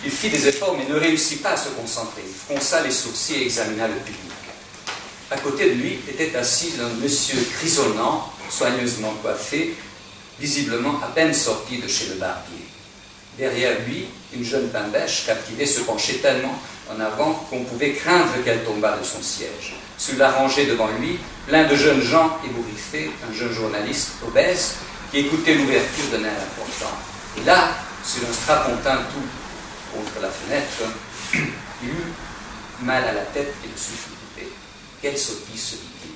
Il fit des efforts mais ne réussit pas à se concentrer. Il fronça les sourcils et examina le public. À côté de lui était assis un monsieur grisonnant, soigneusement coiffé, visiblement à peine sorti de chez le barbier. Derrière lui, une jeune pimbèche captivée se penchait tellement en avant qu'on pouvait craindre qu'elle tombât de son siège. Sur la rangée devant lui, plein de jeunes gens ébouriffés, un jeune journaliste obèse qui écoutait l'ouverture d'un air important. Et là, sur un strapontin tout contre la fenêtre, il eut mal à la tête et le souffle coupé. Quelle sottise, se dit-il.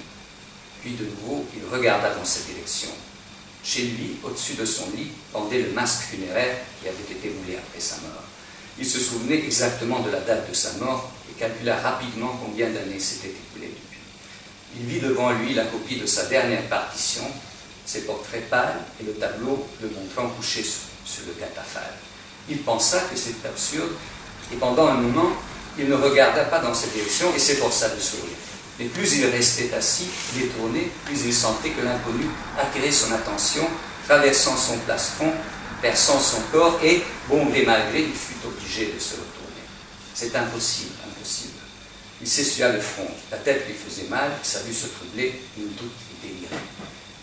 Puis de nouveau, il regarda dans cette direction. Chez lui, au-dessus de son lit, pendait le masque funéraire qui avait été roulé après sa mort. Il se souvenait exactement de la date de sa mort et calcula rapidement combien d'années s'étaient écoulées depuis. Il vit devant lui la copie de sa dernière partition, ses portraits pâles et le tableau le montrant couché sur le catafalque. Il pensa que c'était absurde et pendant un moment, il ne regarda pas dans cette direction et s'efforça de sourire. Mais plus il restait assis, détourné, plus il sentait que l'inconnu attirait son attention, traversant son plastron, perçant son corps, et, bon gré mal gré, il fut obligé de se retourner. C'est impossible, impossible. Il s'essuya le front, la tête lui faisait mal, sa vue se troublait, nul doute il délirait.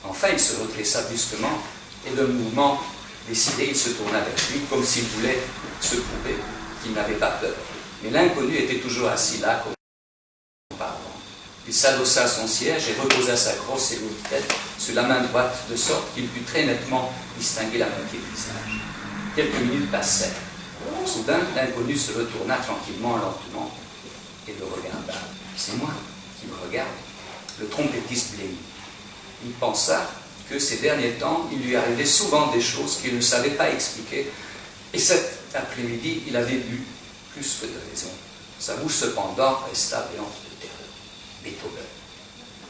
Enfin, il se redressa brusquement, et d'un mouvement décidé, il se tourna vers lui, comme s'il voulait se prouver qu'il n'avait pas peur. Mais l'inconnu était toujours assis là, comme auparavant. Il s'adossa à son siège et reposa sa grosse et lourde tête sur la main droite, de sorte qu'il put très nettement distinguer la moitié du visage. Quelques minutes passèrent. Soudain, l'inconnu se retourna tranquillement, lentement, et le regarda. « C'est moi qui me regarde. » Le trompettiste blêmit. Il pensa que ces derniers temps, il lui arrivait souvent des choses qu'il ne savait pas expliquer, et cet après-midi, il avait bu plus que de raison. Sa bouche, cependant, resta béante de terreur. Beethoven.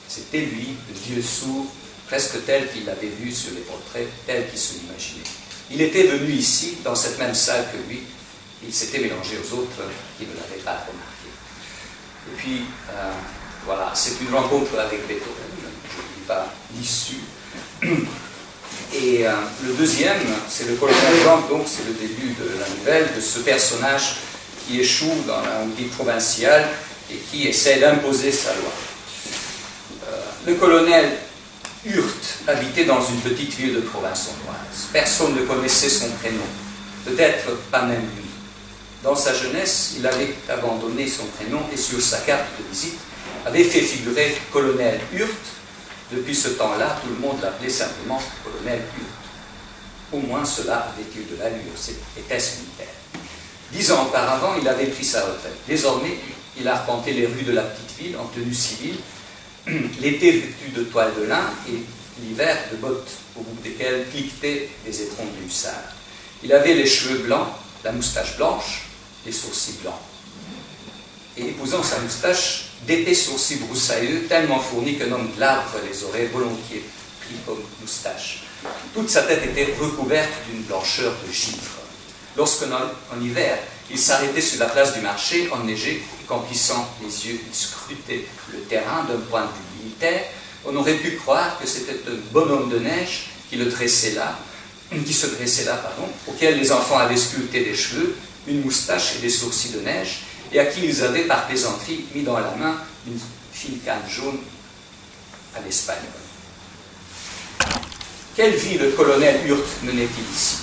C'était lui, le vieux sourd, presque tel qu'il l'avait vu sur les portraits, tel qu'il se l'imaginait. Il était venu ici, dans cette même salle que lui, il s'était mélangé aux autres qui ne l'avaient pas remarqué. Et puis, voilà, c'est une rencontre avec Beethoven, je ne dis pas l'issue. Et le deuxième, c'est le colonel Blanc, donc c'est le début de la nouvelle, de ce personnage qui échoue dans la Hongrie provinciale et qui essaie d'imposer sa loi. Le colonel Hurt habitait dans une petite ville de province hongroise. Personne ne connaissait son prénom, peut-être pas même lui. Dans sa jeunesse, il avait abandonné son prénom et sur sa carte de visite avait fait figurer colonel Hurt. Depuis ce temps-là, tout le monde l'appelait simplement colonel Hurt. Au moins cela avait-il de l'allure, était-ce militaire. 10 ans auparavant, il avait pris sa retraite. Désormais, il arpentait les rues de la petite ville en tenue civile, l'été vêtu de toile de lin et l'hiver de bottes au bout desquelles cliquetaient des éperons de hussard. Il avait les cheveux blancs, la moustache blanche, les sourcils blancs. Et épousant sa moustache, d'épais sourcils broussailleux, tellement fournis qu'un homme glabre les aurait volontiers pris comme moustache. Toute sa tête était recouverte d'une blancheur de givre. Lorsqu'en hiver, il s'arrêtait sur la place du marché, enneigé, qu'en plissant les yeux, il scrutait le terrain d'un point de vue militaire, on aurait pu croire que c'était un bonhomme de neige qui se dressait là, auquel les enfants avaient sculpté des cheveux, une moustache et des sourcils de neige, et à qui ils avaient, par plaisanterie, mis dans la main une fine canne jaune à l'espagnol. Quelle vie le colonel Hurt menait-il ici?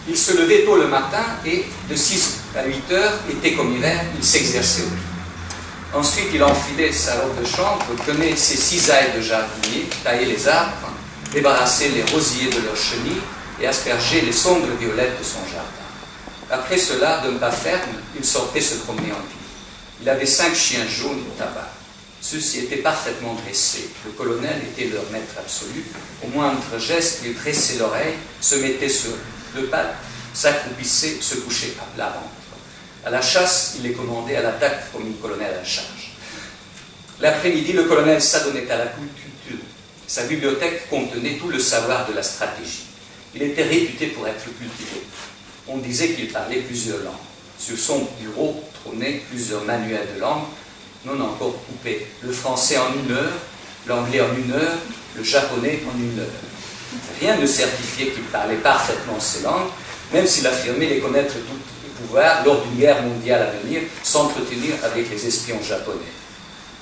Il se levait tôt le matin et, de 6 à 8 heures, été comme hiver, il s'exerçait au lit. Ensuite, il enfilait sa robe de chambre, tenait ses cisailles de jardinier, taillait les arbres, débarrassait les rosiers de leurs chenilles et aspergeait les sombres violettes de son jardin. Après cela, d'un pas ferme, il sortait se promener en ville. Il avait 5 chiens jaunes et tabac. Ceux-ci étaient parfaitement dressés. Le colonel était leur maître absolu. Au moindre geste, il dressait l'oreille, se mettait sur 2 pattes, s'accroupissait, se couchait à plat ventre. À la chasse, il les commandait à l'attaque comme une colonel à charge. L'après-midi, le colonel s'adonnait à la culture. Sa bibliothèque contenait tout le savoir de la stratégie. Il était réputé pour être cultivé. On disait qu'il parlait plusieurs langues. Sur son bureau trônaient plusieurs manuels de langue, non encore coupés. Le français en 1 heure, l'anglais en 1 heure, le japonais en 1 heure. Rien ne certifiait qu'il parlait parfaitement ces langues, même s'il affirmait les connaître tout pouvoir lors d'une guerre mondiale à venir, s'entretenir avec les espions japonais.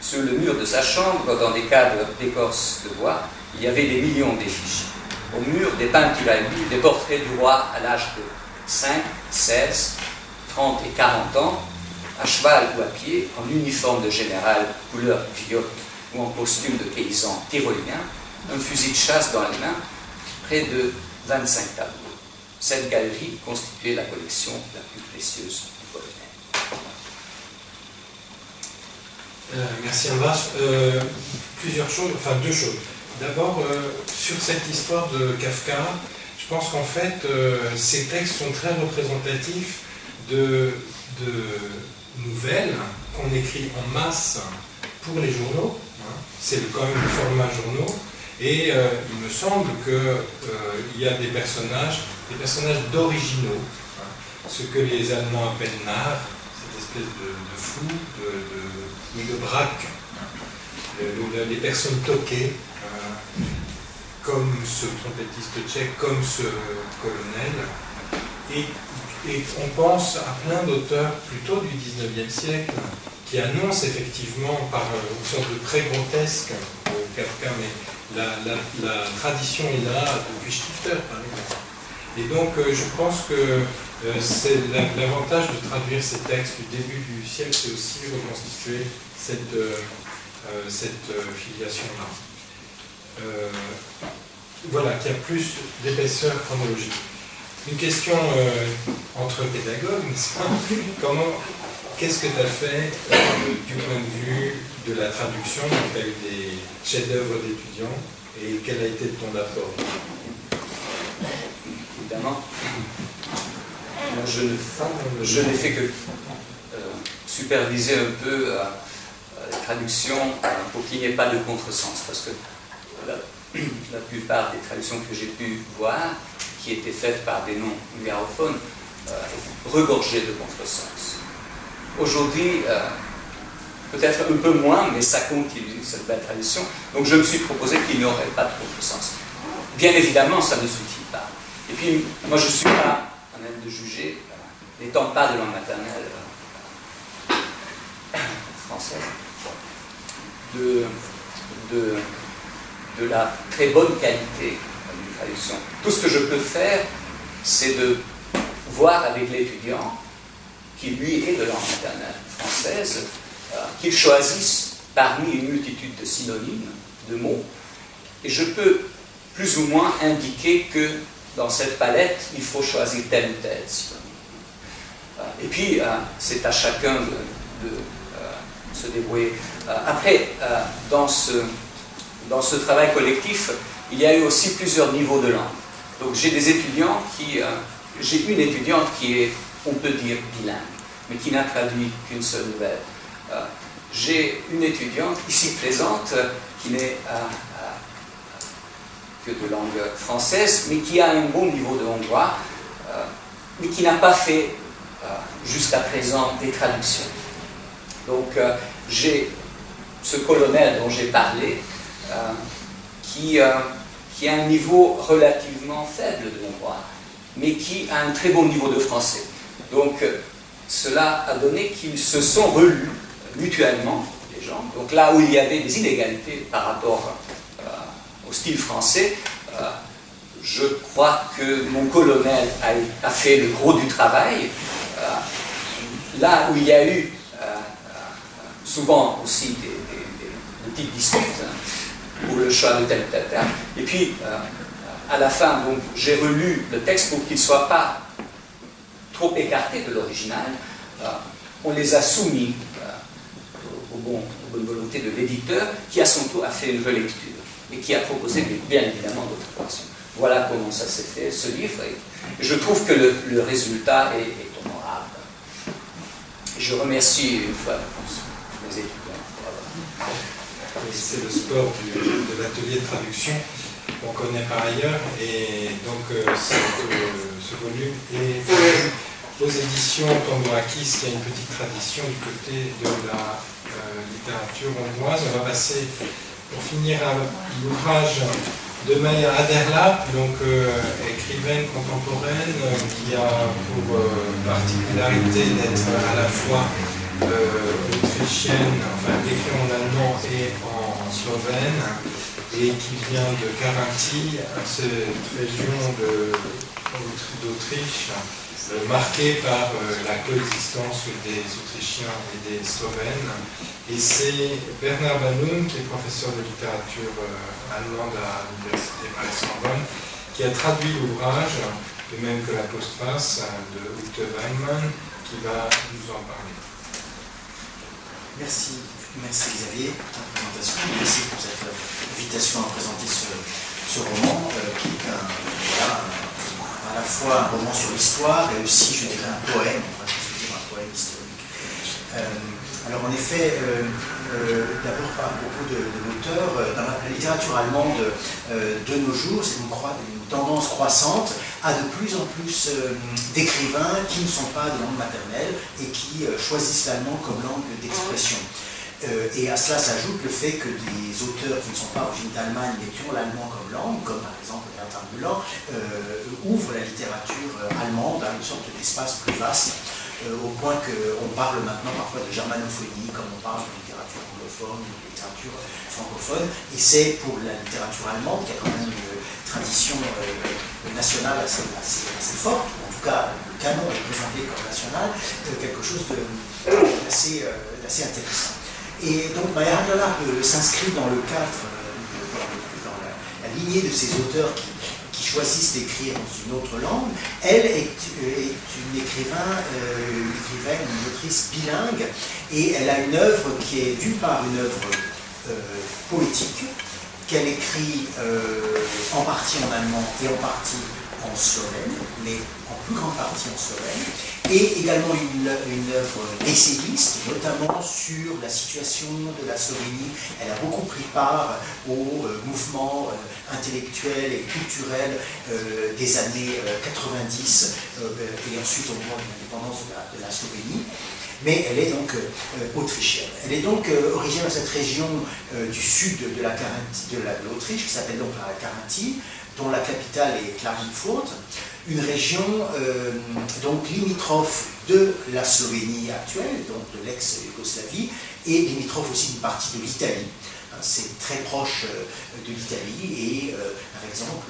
Sur le mur de sa chambre, dans des cadres d'écorce de bois, il y avait des millions d'effigies. Au mur, des peintures à huile, des portraits du roi à l'âge de 5, 16, 30 et 40 ans, à cheval ou à pied, en uniforme de général couleur violet ou en costume de paysan tyrolien, un fusil de chasse dans les mains, près de 25 tableaux. Cette galerie constituait la collection la plus précieuse du colonel. Merci Andras. Plusieurs choses, enfin 2 choses. D'abord, sur cette histoire de Kafka, je pense qu'en fait, ces textes sont très représentatifs de nouvelles qu'on écrit en masse pour les journaux. C'est quand même le format journaux. Et il me semble qu'il y a des personnages d'originaux, ce que les Allemands appellent Narr, cette espèce de fou, de braque, les personnes toquées, comme ce trompettiste tchèque, comme ce colonel. Et on pense à plein d'auteurs plutôt du 19e siècle qui annoncent effectivement par une sorte de pré-grotesque Kafka, mais la tradition est là depuis Stifter, par exemple. Et donc, je pense que c'est l'avantage de traduire ces textes du début du siècle, c'est aussi reconstituer cette filiation-là. Voilà, qu'il y a plus d'épaisseur chronologique. Une question entre pédagogues, n'est-ce pas? Qu'est-ce que tu as fait du point de vue de la traduction? Tu as eu des chefs-d'œuvre d'étudiants, et quel a été ton apport? Évidemment, moi, je n'ai fait que superviser un peu la traduction pour qu'il n'y ait pas de contresens, parce que la plupart des traductions que j'ai pu voir, qui étaient faites par des non-hungarophones, regorgeaient de contresens. Aujourd'hui, peut-être un peu moins, mais ça continue, cette belle tradition. Donc je me suis proposé qu'il n'y aurait pas de contresens. Bien évidemment, ça ne suffit pas. Et puis, moi je ne suis pas en train de juger, n'étant pas de langue maternelle française, de la très bonne qualité d'une traduction. Tout ce que je peux faire, c'est de voir avec l'étudiant, qui lui est de langue maternelle française, qu'il choisisse parmi une multitude de synonymes, de mots, et je peux plus ou moins indiquer que dans cette palette, il faut choisir tel ou tel synonyme. Et puis, c'est à chacun de se débrouiller. Après, dans ce travail collectif, il y a eu aussi plusieurs niveaux de langue. Donc j'ai des étudiants j'ai une étudiante qui est, on peut dire, bilingue, mais qui n'a traduit qu'une seule nouvelle. J'ai une étudiante ici présente qui n'est que de langue française, mais qui a un bon niveau de hongrois, mais qui n'a pas fait jusqu'à présent des traductions. Donc j'ai ce colonel dont j'ai parlé, qui a un niveau relativement faible de hongrois, mais qui a un très bon niveau de français. Donc cela a donné qu'ils se sont relus mutuellement, les gens. Donc là où il y avait des inégalités par rapport au style français, je crois que mon colonel a fait le gros du travail. Là où il y a eu souvent aussi des petites disputes pour le choix de tel ou tel terme. Et puis, à la fin, donc, j'ai relu le texte pour qu'il ne soit pas trop écarté de l'original. On les a soumis aux bonnes volontés de l'éditeur, qui à son tour a fait une relecture et qui a proposé bien évidemment d'autres versions. Voilà comment ça s'est fait, ce livre. Et je trouve que le résultat est honorable. Je remercie une fois mes étudiants. C'est le sport de l'atelier de traduction qu'on connaît par ailleurs, et donc ce volume est aux éditions Tambourakis, qui a une petite tradition du côté de la littérature hongroise. On va passer pour finir l'ouvrage de Maya Aderlap, donc écrivaine contemporaine qui a pour particularité d'être à la fois autrichienne, enfin écrit en allemand et en slovène, et qui vient de Carinthie, cette région d'Autriche marquée par la coexistence des Autrichiens et des Slovènes. Et c'est Bernard Banum, qui est professeur de littérature allemande à l'université Paris-Sorbonne, qui a traduit l'ouvrage, de même que la postface de Ute Weinmann, qui va nous en parler. Merci Xavier pour ta présentation. Merci pour cette invitation à présenter ce roman, qui est à la fois un roman sur l'histoire et aussi, je dirais, un poème, on va dire un poème historique. Alors en effet, d'abord par propos de l'auteur, dans la littérature allemande de nos jours, c'est une tendance croissante à de plus en plus d'écrivains qui ne sont pas de langue maternelle et qui choisissent l'allemand comme langue d'expression. Et à cela s'ajoute le fait que des auteurs qui ne sont pas originaires d'Allemagne mais qui ont l'allemand comme langue, comme par exemple Bertrand Bulan, ouvrent la littérature allemande à une sorte d'espace plus vaste, au point qu'on parle maintenant parfois de germanophonie, comme on parle de littérature anglophone, de littérature francophone, et c'est pour la littérature allemande, qui a quand même une tradition nationale assez forte, en tout cas le canon est présenté comme national, quelque chose d'assez intéressant. Et donc Maya Aderlap s'inscrit dans le cadre, dans la lignée de ces auteurs qui choisissent d'écrire dans une autre langue. Elle est une écrivaine, une autrice bilingue, et elle a une œuvre qui est d'une part une œuvre poétique, qu'elle écrit en partie en allemand et en partie en slovène, mais en plus grande partie en slovène, et également une œuvre essayiste, notamment sur la situation de la Slovénie. Elle a beaucoup pris part au mouvement intellectuel et culturel des années 90 et ensuite au moment de l'indépendance de la Slovénie. Mais elle est donc autrichienne. Elle est donc originaire de cette région du sud de l'Autriche, qui s'appelle donc la Carinthie, dont la capitale est Klagenfurt, une région donc limitrophe de la Slovénie actuelle, donc de l'ex-Yougoslavie, et limitrophe aussi d'une partie de l'Italie. C'est très proche de l'Italie, et par exemple,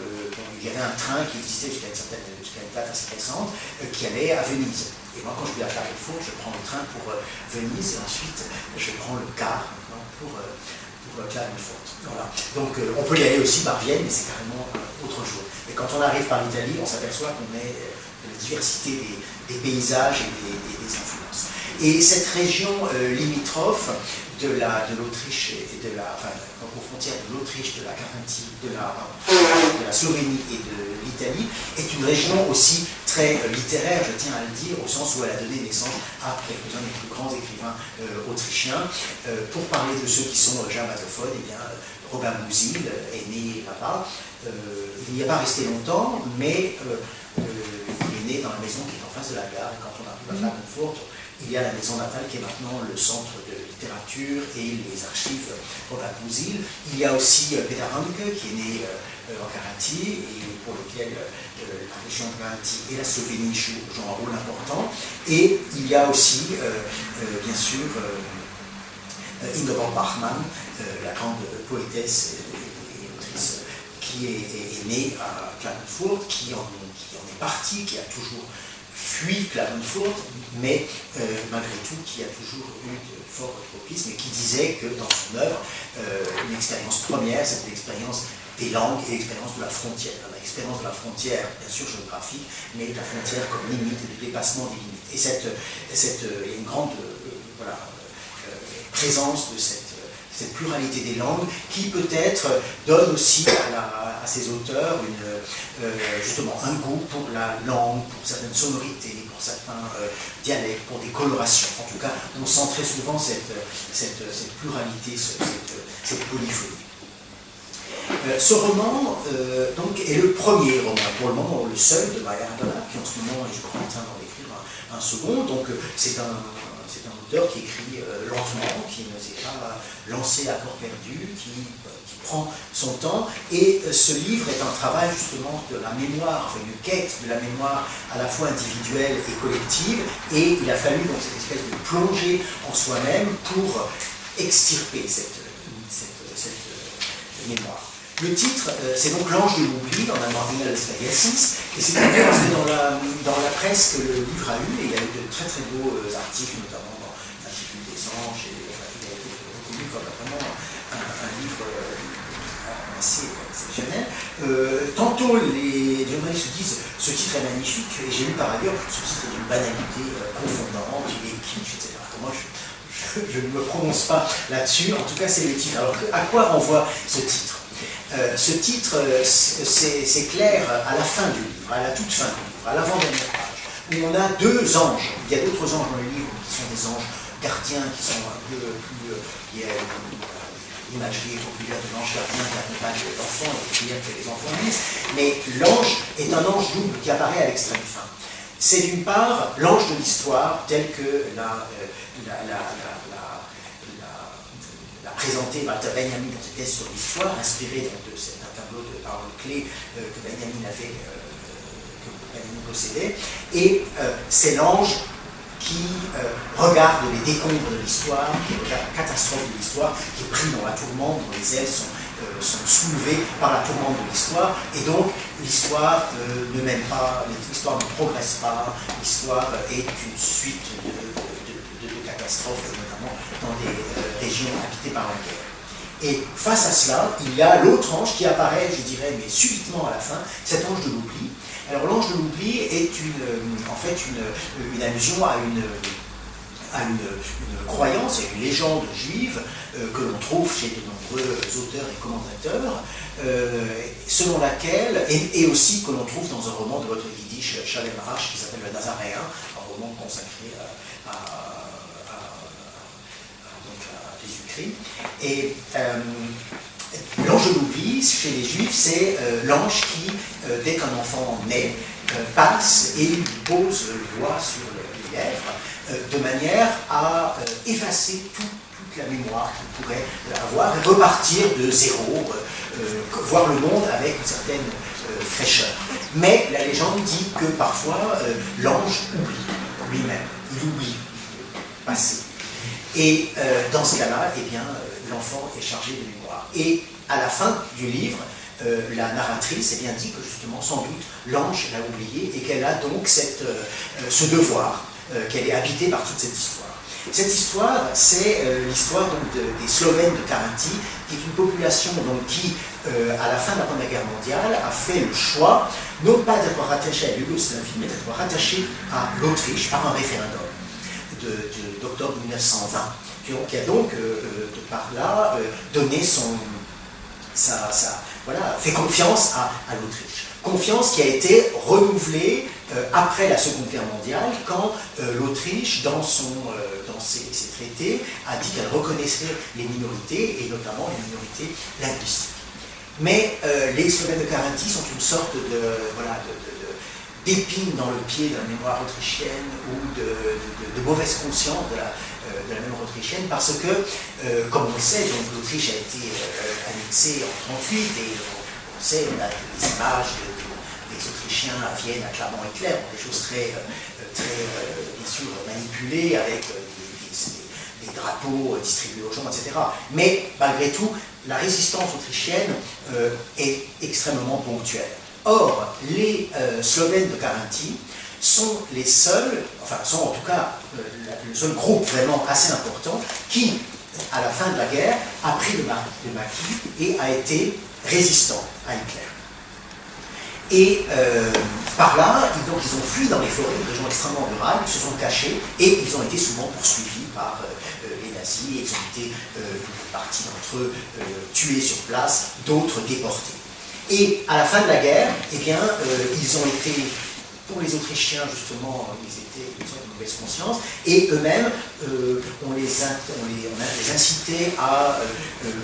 il y avait un train qui existait jusqu'à une date assez récente, qui allait à Venise. Et moi, quand je vais à Klagenfurt, je prends le train pour Venise, et ensuite je prends le car pour Klagenfurt. Voilà. Donc on peut y aller aussi par Vienne, mais c'est carrément autre chose. Et quand on arrive par l'Italie, on s'aperçoit qu'on est la diversité des paysages et des influences. Et cette région limitrophe de l'Autriche et aux frontières de l'Autriche, de la Carinthie, de la Slovénie et de l'Italie, est une région aussi très littéraire, je tiens à le dire, au sens où elle a donné naissance à quelques-uns des plus grands écrivains autrichiens. Pour parler de ceux qui sont germanophones, eh bien, Robert Musil est né là-bas. Il n'y a pas resté longtemps, mais il est né dans la maison qui est en face de la gare. Et quand on arrive à Klagenfurt, il y a la maison natale qui est maintenant le centre de littérature et les archives Robert Musil. Il y a aussi Peter Handke qui est né en Carinthie et pour lequel la région de Carinthie et la Slovénie jouent un rôle important. Et il y a aussi, bien sûr, Ingeborg Bachmann, la grande poétesse et autrice, qui est née à Klagenfurt, qui en est partie, qui a toujours fui Klagenfurt, mais malgré tout qui a toujours eu de forts tropismes et qui disait que dans son œuvre, une expérience première, c'était l'expérience des langues et l'expérience de la frontière. L'expérience de la frontière, bien sûr géographique, mais de la frontière comme limite et de dépassement des limites. Et il y a une grande présence de cette pluralité des langues qui peut-être donne aussi à ces auteurs justement un goût pour la langue, pour certaines sonorités, pour certains dialectes, pour des colorations. En tout cas, on sent très souvent cette pluralité, cette polyphonie. Ce roman donc, est le premier roman, pour le moment le seul de Maya Aderlap, qui en ce moment est, je crois, en train d'en écrire un second. Donc c'est c'est un auteur qui écrit lentement, qui ne s'est pas lancé à corps perdu, qui prend son temps, et ce livre est un travail justement de la mémoire, enfin une quête de la mémoire à la fois individuelle et collective, et il a fallu donc cette espèce de plongée en soi-même pour extirper cette mémoire. Le titre, c'est donc L'Ange de l'Oubli, dans la Marginal Spagacis, et c'est parce que dans la presse que le livre a eu, et il y a eu de très très beaux articles, notamment dans l'Institut des Anges, et il a été reconnu comme vraiment un livre assez exceptionnel. Tantôt les journalistes se disent ce titre est magnifique, et j'ai lu par ailleurs ce titre est d'une banalité confondante, il est kitsch, etc. Moi je ne me prononce pas là-dessus, en tout cas c'est le titre. Alors à quoi renvoie ce titre? Ce titre, c'est clair à la fin du livre, à la toute fin du livre, à l'avant-dernière page, où on a deux anges. Il y a d'autres anges dans le livre qui sont des anges gardiens, qui sont un peu plus... il y a l'imagerie populaire de l'ange gardien qui accompagne l'enfant, et populaire que les enfants lisent, mais l'ange est un ange double qui apparaît à l'extrême fin. C'est d'une part l'ange de l'histoire, tel que l'a présenté Walter Benjamin dans ses thèses sur l'histoire, inspiré d'un tableau de paroles clés que Benjamin possédait, et c'est l'ange qui regarde les décombres de l'histoire, qui regarde la catastrophe de l'histoire, qui est pris dans la tourmente, dont les ailes sont soulevées par la tourmente de l'histoire, et donc l'histoire ne mène pas, l'histoire ne progresse pas, l'histoire est une suite de catastrophes, notamment dans des régions habitées par la guerre. Et face à cela, il y a l'autre ange qui apparaît, je dirais, mais subitement à la fin, cet ange de l'oubli. Alors l'ange de l'oubli est en fait une allusion à une croyance, à une légende juive que l'on trouve chez de nombreux auteurs et commentateurs, selon laquelle, et aussi que l'on trouve dans un roman de votre yiddish, Shalem Arash, qui s'appelle Le Nazaréen, un roman consacré à Jésus-Christ. Et l'ange de l'oubli, chez les Juifs, c'est l'ange qui, dès qu'un enfant naît, passe et lui pose le doigt sur les lèvres, de manière à effacer toute la mémoire qu'il pourrait avoir et repartir de zéro, voir le monde avec une certaine fraîcheur. Mais la légende dit que parfois l'ange oublie lui-même, il oublie le passé. Et dans ce cas-là, eh bien, l'enfant est chargé de mémoire. Et à la fin du livre, la narratrice eh bien, dit que justement, sans doute, l'ange l'a oublié et qu'elle a donc ce devoir, qu'elle est habitée par toute cette histoire. Cette histoire, c'est l'histoire des Slovènes de Carinthie, qui est une population donc, qui, à la fin de la Première Guerre mondiale, a fait le choix, non pas d'être rattaché à l'Yougoslavie, mais d'être rattaché à l'Autriche par un référendum d'octobre 1920, qui a donc, de par là, donné fait confiance à l'Autriche. Confiance qui a été renouvelée après la Seconde Guerre mondiale, quand l'Autriche, dans ses traités, a dit qu'elle reconnaissait les minorités, et notamment les minorités linguistiques. Mais les Slovènes de Carinthie sont une sorte d'épine dans le pied de la mémoire autrichienne ou de mauvaise conscience de la mémoire autrichienne, parce que, comme on le sait, l'Autriche a été annexée en 1938, et on sait, on a des images des Autrichiens à Vienne acclamant Hitler, des choses très bien sûr, manipulées, avec des drapeaux distribués aux gens, etc. Mais, malgré tout, la résistance autrichienne est extrêmement ponctuelle. Or, les Slovènes de Carinthie sont les seuls, sont en tout cas le seul groupe vraiment assez important qui, à la fin de la guerre, a pris le maquis et a été résistant à Hitler. Et par là, donc, ils ont fui dans les forêts, des régions extrêmement rurales, ils se sont cachés et ils ont été souvent poursuivis par les nazis. Ils ont été, une partie d'entre eux, tués sur place, d'autres déportés. Et à la fin de la guerre, eh bien, ils ont été pour les Autrichiens, justement, ils étaient une sorte de mauvaise conscience, et eux-mêmes, on les incitait à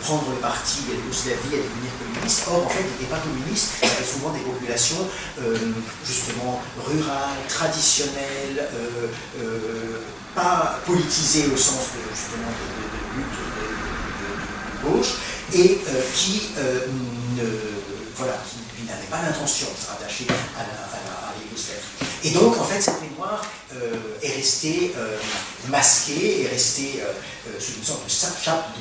prendre le parti de Yougoslavie, à devenir communistes. Or, en fait, ils n'étaient pas communistes, il y avait souvent des populations, justement, rurales, traditionnelles, pas politisées au sens de, justement, de lutte de gauche, et qui n'avaient pas l'intention de se rattacher à la Yougoslavie. Et donc, en fait, cette mémoire est restée masquée, est restée sous une sorte de chape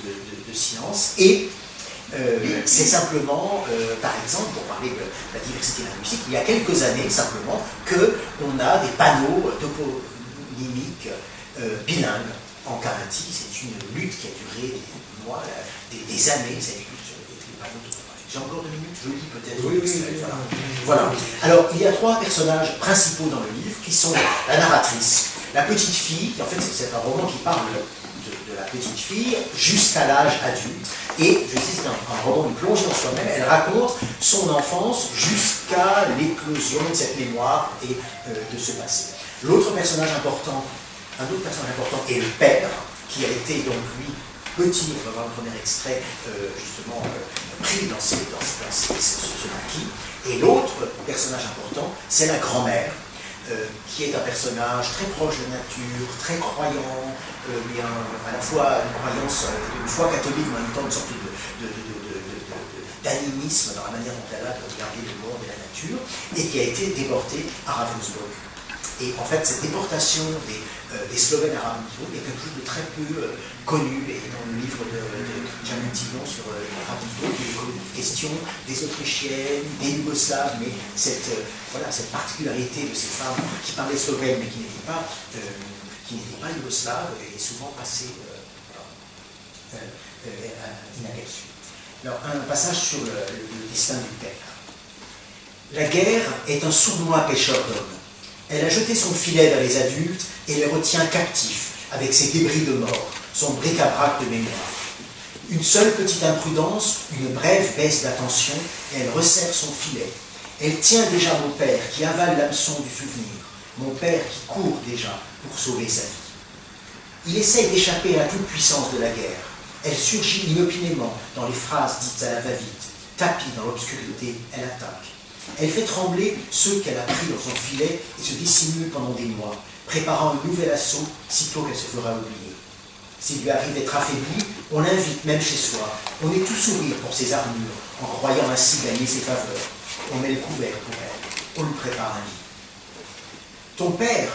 de silence, et c'est simplement, par exemple, pour parler de la diversité linguistique, il y a quelques années, simplement, qu'on a des panneaux toponymiques bilingues en Carinthie. C'est une lutte qui a duré des mois, des années, cette lutte sur les panneaux toponymiques. J'ai encore 2 minutes, je lis peut-être. Oui. Voilà. Alors, il y a 3 personnages principaux dans le livre qui sont la narratrice, la petite fille, en fait, c'est un roman qui parle de la petite fille jusqu'à l'âge adulte. Et, je dis, c'est un roman de plongée en soi-même. Elle raconte son enfance jusqu'à l'éclosion de cette mémoire et de ce passé. Un autre personnage important est le père, qui a été donc lui petit, on va voir le premier extrait, justement, pris dans ce maquis. Et l'autre personnage important, c'est la grand-mère, qui est un personnage très proche de la nature, très croyant, mais à la fois une croyance, une foi catholique, mais en même temps une sorte d'animisme dans la manière dont elle a de regarder le monde et la nature, et qui a été déportée à Ravensbrück. Et en fait, cette déportation des Slovènes à Ravensbrück est quelque chose de très peu connu. Et dans le livre de Jamil Tillon sur Ravensbrück, il est question des Autrichiennes, des Yougoslaves, mais cette particularité de ces femmes qui parlaient slovène mais qui n'étaient pas yougoslaves est souvent passée inaperçue. Alors, un passage sur le destin du père. La guerre est un sournois pêcheur d'hommes. Elle a jeté son filet vers les adultes et les retient captifs avec ses débris de mort, son bric-à-brac de mémoire. Une seule petite imprudence, une brève baisse d'attention, et elle resserre son filet. Elle tient déjà mon père qui avale l'hameçon du souvenir, mon père qui court déjà pour sauver sa vie. Il essaye d'échapper à la toute-puissance de la guerre. Elle surgit inopinément dans les phrases dites à la va-vite. Tapie dans l'obscurité, elle attaque. Elle fait trembler ceux qu'elle a pris dans son filet et se dissimule pendant des mois, préparant un nouvel assaut sitôt qu'elle se fera oublier. S'il lui arrive d'être affaibli, on l'invite même chez soi. On est tout sourire pour ses armures, en croyant ainsi gagner ses faveurs. On met le couvert pour elle. On lui prépare un lit. Ton père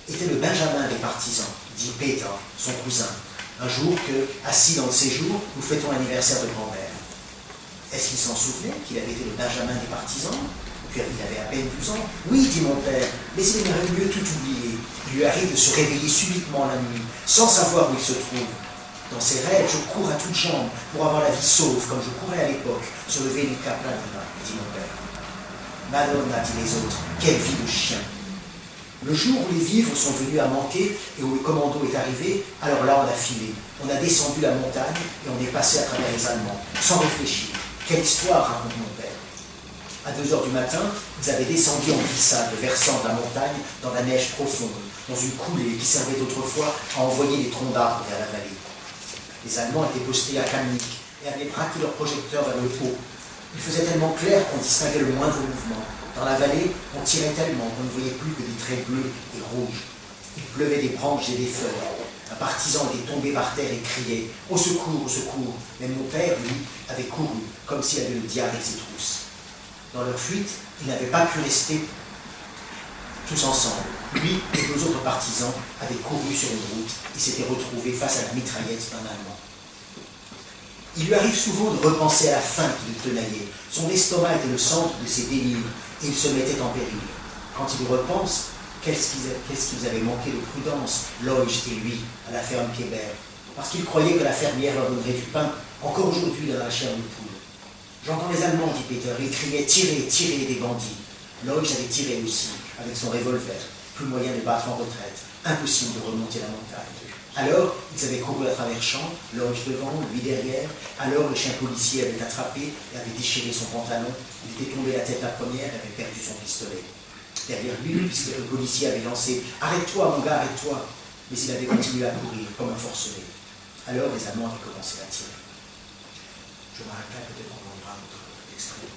était le Benjamin des partisans, dit Peter, son cousin, un jour que, assis dans le séjour, nous fêtons l'anniversaire de grand-mère. Est-ce qu'il s'en souvenait qu'il avait été le Benjamin des partisans? Puis il avait à peine 12 ans. Oui, dit mon père, mais il aimerait mieux tout oublier. Il lui arrive de se réveiller subitement la nuit, sans savoir où il se trouve. Dans ses rêves, je cours à toutes jambes pour avoir la vie sauve, comme je courais à l'époque, sur le Velika Planina, dit mon père. Madonna, dit les autres, quelle vie de chien. Le jour où les vivres sont venus à manquer et où le commando est arrivé, alors là on a filé. On a descendu la montagne et on est passé à travers les Allemands, sans réfléchir. Quelle histoire, raconte mon père. À 2 heures du matin, ils avaient descendu en glissade, versant de la montagne dans la neige profonde, dans une coulée qui servait d'autrefois à envoyer les troncs d'arbres vers la vallée. Les Allemands étaient postés à Kamnik et avaient braqué leurs projecteurs vers le haut. Il faisait tellement clair qu'on distinguait le moindre mouvement. Dans la vallée, on tirait tellement qu'on ne voyait plus que des traits bleus et rouges. Il pleuvait des branches et des feuilles. Un partisan était tombé par terre et criait « Au secours, au secours !» Mais mon père, lui, avait couru, comme s'il avait le diable avec ses trousses. Dans leur fuite, ils n'avaient pas pu rester tous ensemble. Lui et 2 autres partisans avaient couru sur une route et s'étaient retrouvés face à la mitraillette d'un Allemand. Il lui arrive souvent de repenser à la faim qui le tenaillait. Son estomac était le centre de ses délires et il se mettait en péril. Quand il y repense, qu'est-ce qu'ils avaient manqué de prudence, Leusch et lui, à la ferme Kébert, parce qu'ils croyaient que la fermière leur donnerait du pain, encore aujourd'hui dans la chair de poule. J'entends les Allemands, dit Peter, ils criaient « Tirez, tirez des bandits !» Leusch avait tiré aussi, avec son revolver, plus moyen de battre en retraite, impossible de remonter la montagne. Alors, ils avaient couru à travers champs, Leusch devant, lui derrière. Alors, le chien policier avait attrapé et avait déchiré son pantalon. Il était tombé la tête la première et avait perdu son pistolet. derrière lui, puisque le policier avait lancé « Arrête-toi, mon gars, arrête-toi !» Mais il avait continué à courir, comme un forcené. Alors les Allemands avaient commencé à tirer. Je m'arrête là, peut-être qu'on entendra un autre extrait.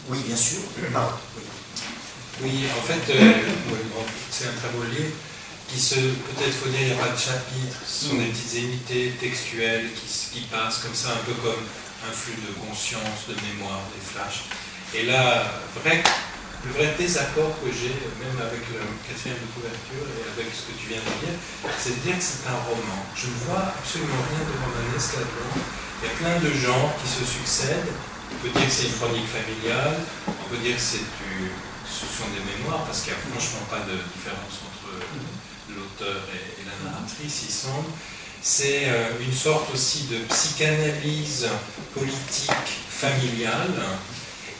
Oui, bien sûr. Pardon. Oui, en fait, c'est un très beau livre peut-être faut dire, il n'y a pas de chapitres, ce sont des petites unités textuelles qui passent comme ça, un peu comme un flux de conscience, de mémoire, des flashs. Et là, le vrai désaccord que j'ai, même avec le quatrième de couverture et avec ce que tu viens de dire, c'est de dire que c'est un roman. Je ne vois absolument rien de romanesque là-dedans. Il y a plein de gens qui se succèdent. On peut dire que c'est une chronique familiale, on peut dire que ce sont des mémoires, parce qu'il n'y a franchement pas de différence entre l'auteur et la narratrice, il semble. C'est une sorte aussi de psychanalyse politique familiale.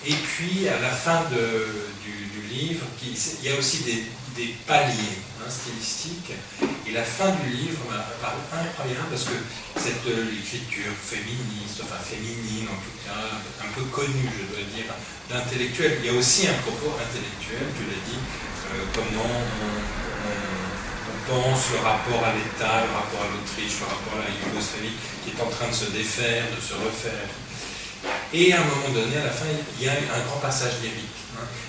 Et puis, à la fin du livre, il y a aussi des paliers stylistiques. Et la fin du livre m'a paru incroyable parce que l'écriture féministe, enfin féminine en tout cas, un peu connue, je dois dire, d'intellectuel. Il y a aussi un propos intellectuel, tu l'as dit, comment on pense le rapport à l'État, le rapport à l'Autriche, le rapport à la Yougoslavie, qui est en train de se défaire, de se refaire. Et à un moment donné, à la fin, il y a un grand passage lyrique.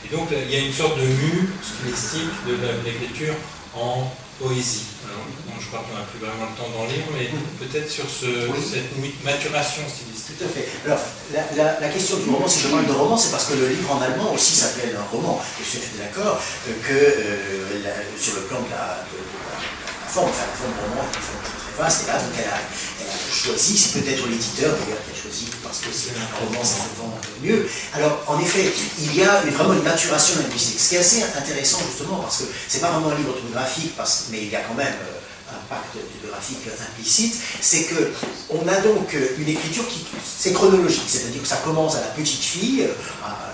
Et donc, il y a une sorte de mue stylistique de l'écriture en poésie. Alors, bon, je crois qu'on n'a plus vraiment le temps d'en lire, mais peut-être sur cette maturation stylistique. Tout à fait. Alors, la question du roman, si je parle de roman, c'est parce que le livre en allemand aussi s'appelle un roman. Je suis tout d'accord que sur le plan de la forme, enfin la forme du roman est une forme très vaste, et là, donc elle a choisi, c'est peut-être l'éditeur d'ailleurs qui a choisi, parce que c'est un roman, ça se vend un peu mieux. Alors, en effet, il y a vraiment une maturation linguistique, ce qui est assez intéressant justement, parce que c'est pas vraiment un livre autographique, mais il y a quand même un pacte bibliographique implicite, c'est qu'on a donc une écriture c'est chronologique, c'est-à-dire que ça commence à la petite fille,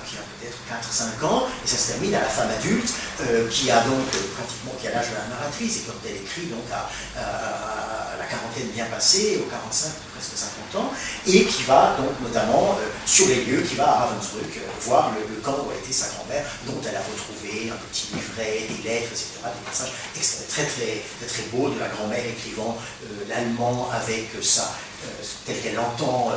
qui a peut-être 4-5 ans, et ça se termine à la femme adulte, qui a donc pratiquement, qui a l'âge de la narratrice, et quand elle écrit donc à la quarantaine bien passée, aux 45, presque 50 ans, et qui va donc notamment sur les lieux, qui va à Ravensbrück voir le camp où a été sa grand-mère, dont elle a retrouvé un petit livret, des lettres, etc., des passages très, très, très beaux de la grand-mère écrivant l'allemand avec ça, tel qu'elle l'entend,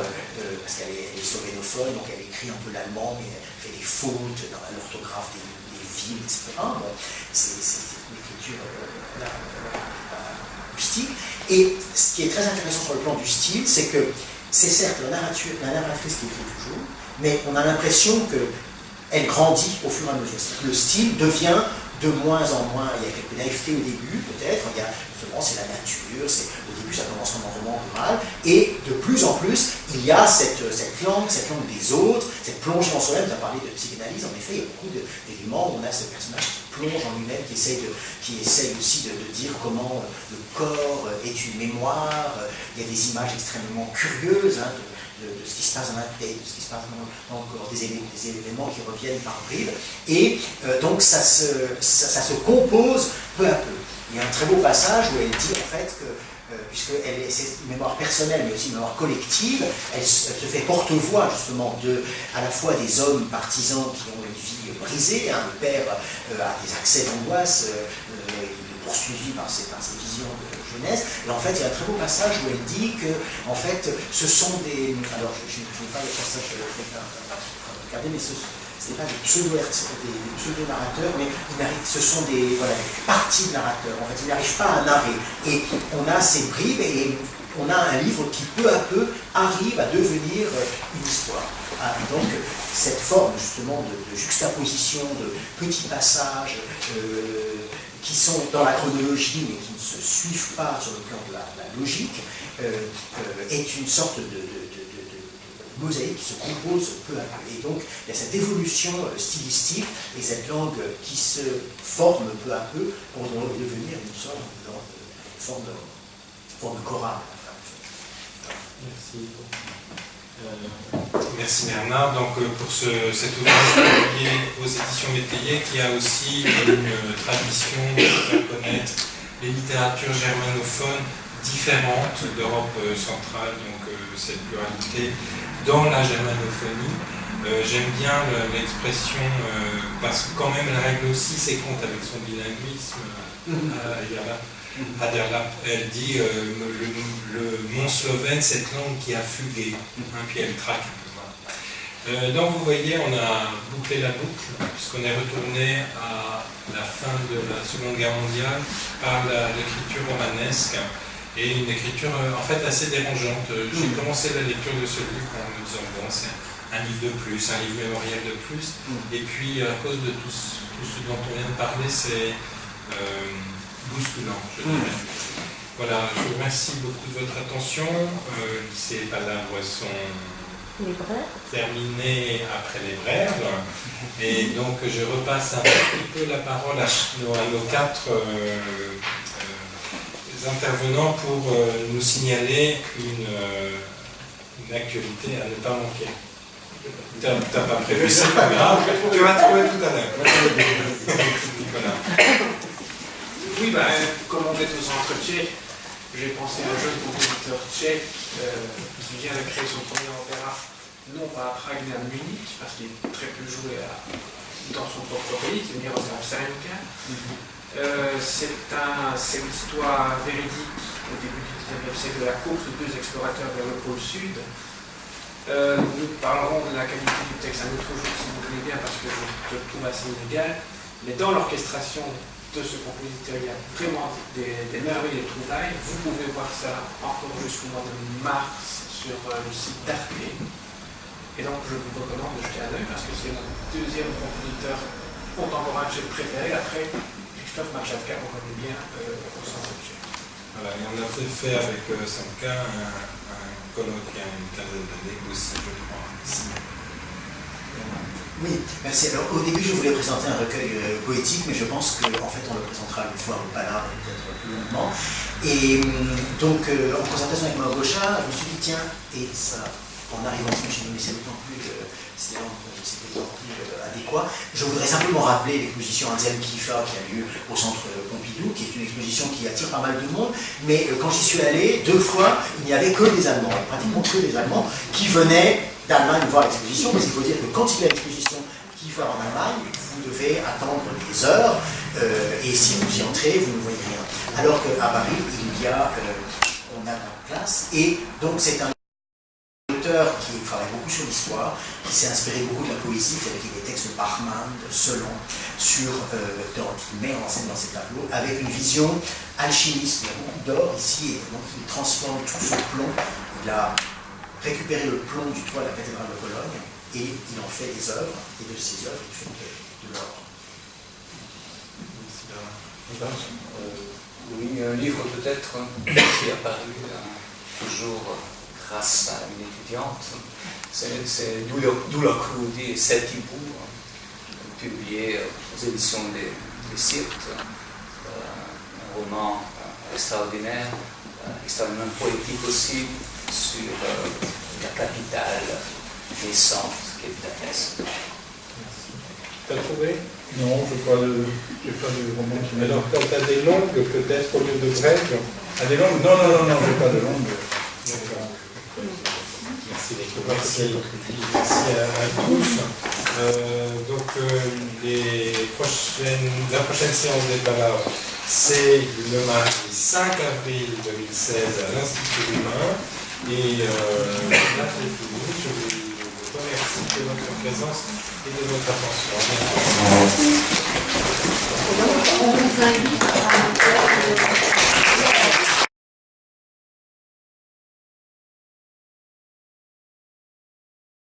parce qu'elle est slovénophone, donc elle écrit un peu l'allemand, mais elle fait des fautes dans l'orthographe des villes, etc. Bon, c'est une écriture acoustique. Et ce qui est très intéressant sur le plan du style, c'est que c'est certes la narratrice qui écrit toujours, mais on a l'impression qu'elle grandit au fur et à mesure. Le style devient de moins en moins, il y a quelques naïvetés au début peut-être, il y a justement c'est la nature, au début ça commence comme un roman rural, et de plus en plus il y a cette langue des autres, cette plongée en soi-même. Tu as parlé de psychanalyse, en effet il y a beaucoup d'éléments où on a ce personnage qui plonge en lui-même, qui essaye aussi de dire comment le corps est une mémoire. Il y a des images extrêmement curieuses de ce qui se passe dans la tête, de ce qui se passe dans le corps, des éléments qui reviennent par bribes, et donc ça se compose peu à peu. Il y a un très beau passage où elle dit en fait que, c'est une mémoire personnelle mais aussi une mémoire collective, elle se fait porte-voix justement à la fois des hommes partisans qui ont une vie brisée, le père a des accès d'angoisse, il est poursuivi par ses visions de jeunesse, et en fait il y a un très beau passage où elle dit que en fait ce sont des... Alors je n'ai pas le passage, je vais regarder, mais ce n'est pas des pseudo-narrateurs, mais ce sont des parties de narrateurs. En fait, ils n'arrivent pas à narrer. Et on a ces bribes et on a un livre qui peu à peu arrive à devenir une histoire. Donc cette forme justement de juxtaposition, de petits passages qui sont dans la chronologie mais qui ne se suivent pas sur le plan de la logique, est une sorte de mosaïque qui se compose peu à peu. Et donc, il y a cette évolution stylistique et cette langue qui se forme peu à peu pour devenir une sorte de forme chorale. Merci. Merci Bernard. Donc, pour cet ouvrage publié aux éditions Métayer, qui a aussi une tradition de faire connaître les littératures germanophones différentes d'Europe centrale, donc cette pluralité dans la germanophonie. J'aime bien l'expression, parce que quand même la règle aussi c'est compte avec son bilinguisme. Haderlap, elle dit le mont slovène, cette langue qui a fugué, puis elle craque un peu. Voilà. Donc vous voyez, on a bouclé la boucle, puisqu'on est retourné à la fin de la Seconde Guerre mondiale par l'écriture romanesque, et une écriture en fait assez dérangeante. J'ai commencé la lecture de ce livre en me disant, bon, c'est un livre de plus, un livre mémoriel de plus, et puis à cause de tout ce dont on vient de parler, c'est bousculant, je dirais. Voilà, je vous remercie beaucoup de votre attention. Ces palabres sont terminées après les brèves, et donc je repasse un petit peu la parole à nos 4 intervenants pour nous signaler une actualité à ne pas manquer. T'as pas prévu, c'est pas grave, tu vas trouver tout à l'heure. Voilà. Oui, comme on est au centre tchèque, j'ai pensé à un jeune compositeur tchèque qui vient de créer son premier opéra, non pas à Prague mais à Munich, parce qu'il est très peu joué dans son propre pays, c'est Miroslav Serenka. C'est l'histoire véridique au début du XIXe siècle de la course de 2 explorateurs vers le pôle sud. Nous parlerons de la qualité du texte un autre jour si vous voulez bien, parce que je le trouve assez inégal, mais dans l'orchestration de ce compositeur, il y a vraiment des merveilles et des trouvailles. Vous pouvez voir ça encore jusqu'au mois de mars sur le site d'Arte. Et donc je vous recommande de jeter un œil parce que c'est mon 2e compositeur contemporain tchèque préféré après Krzysztof Marchawka, qu'on connaît bien au centre tchèque. Voilà, et on a fait avec Samka un colloque il y a une quinzaine d'années aussi, je crois, ici. Oui, merci. Alors au début je voulais présenter un recueil poétique, mais je pense qu'en fait on le présentera une fois au Pala, peut-être plus longuement. Et donc en concertation avec Małgosia, je me suis dit tiens, et ça, en arrivant ici, je me suis dit mais c'est d'autant plus, adéquat. Je voudrais simplement rappeler l'exposition Anselm Kiefer qui a lieu au centre Pompidou, qui est une exposition qui attire pas mal de monde, mais quand j'y suis allé, 2 fois, il n'y avait que des Allemands, pratiquement que des Allemands, qui venaient d'Allemagne voir l'exposition, parce qu'il faut dire que quand il y a l'exposition Kiefer en Allemagne, vous devez attendre des heures, et si vous y entrez, vous ne voyez rien. Alors qu'à Paris, on a une classe, et donc c'est un auteur qui travaille beaucoup sur l'histoire, qui s'est inspiré beaucoup de la poésie, qui a écrit des textes de Bachmann, de Celan, qui met en scène dans ses tableaux, avec une vision alchimiste. Il y a beaucoup d'or ici, et donc il transforme tout ce plomb. Il a récupéré le plomb du toit de la cathédrale de Cologne, et il en fait des œuvres, et de ces œuvres, il fait de l'or. Oui, un livre peut-être qui est apparu toujours grâce à une étudiante, c'est Gyula Krudi et Seti Bou, publié aux éditions des Sirtes, un roman extraordinaire poétique aussi, sur la capitale naissante qui est Budapest. T'as trouvé? Non, je n'ai pas de roman qui m'aide. Alors quand tu as des langues, peut-être au lieu de brèves. Ah, des langues? Non, je n'ai pas de langue. D'accord. Merci à tous. Donc la prochaine séance des palabres, c'est le mardi 5 avril 2016 à l'Institut Humain. Et là, c'est fini. Je vous remercie de votre présence et de votre attention. On vous invite à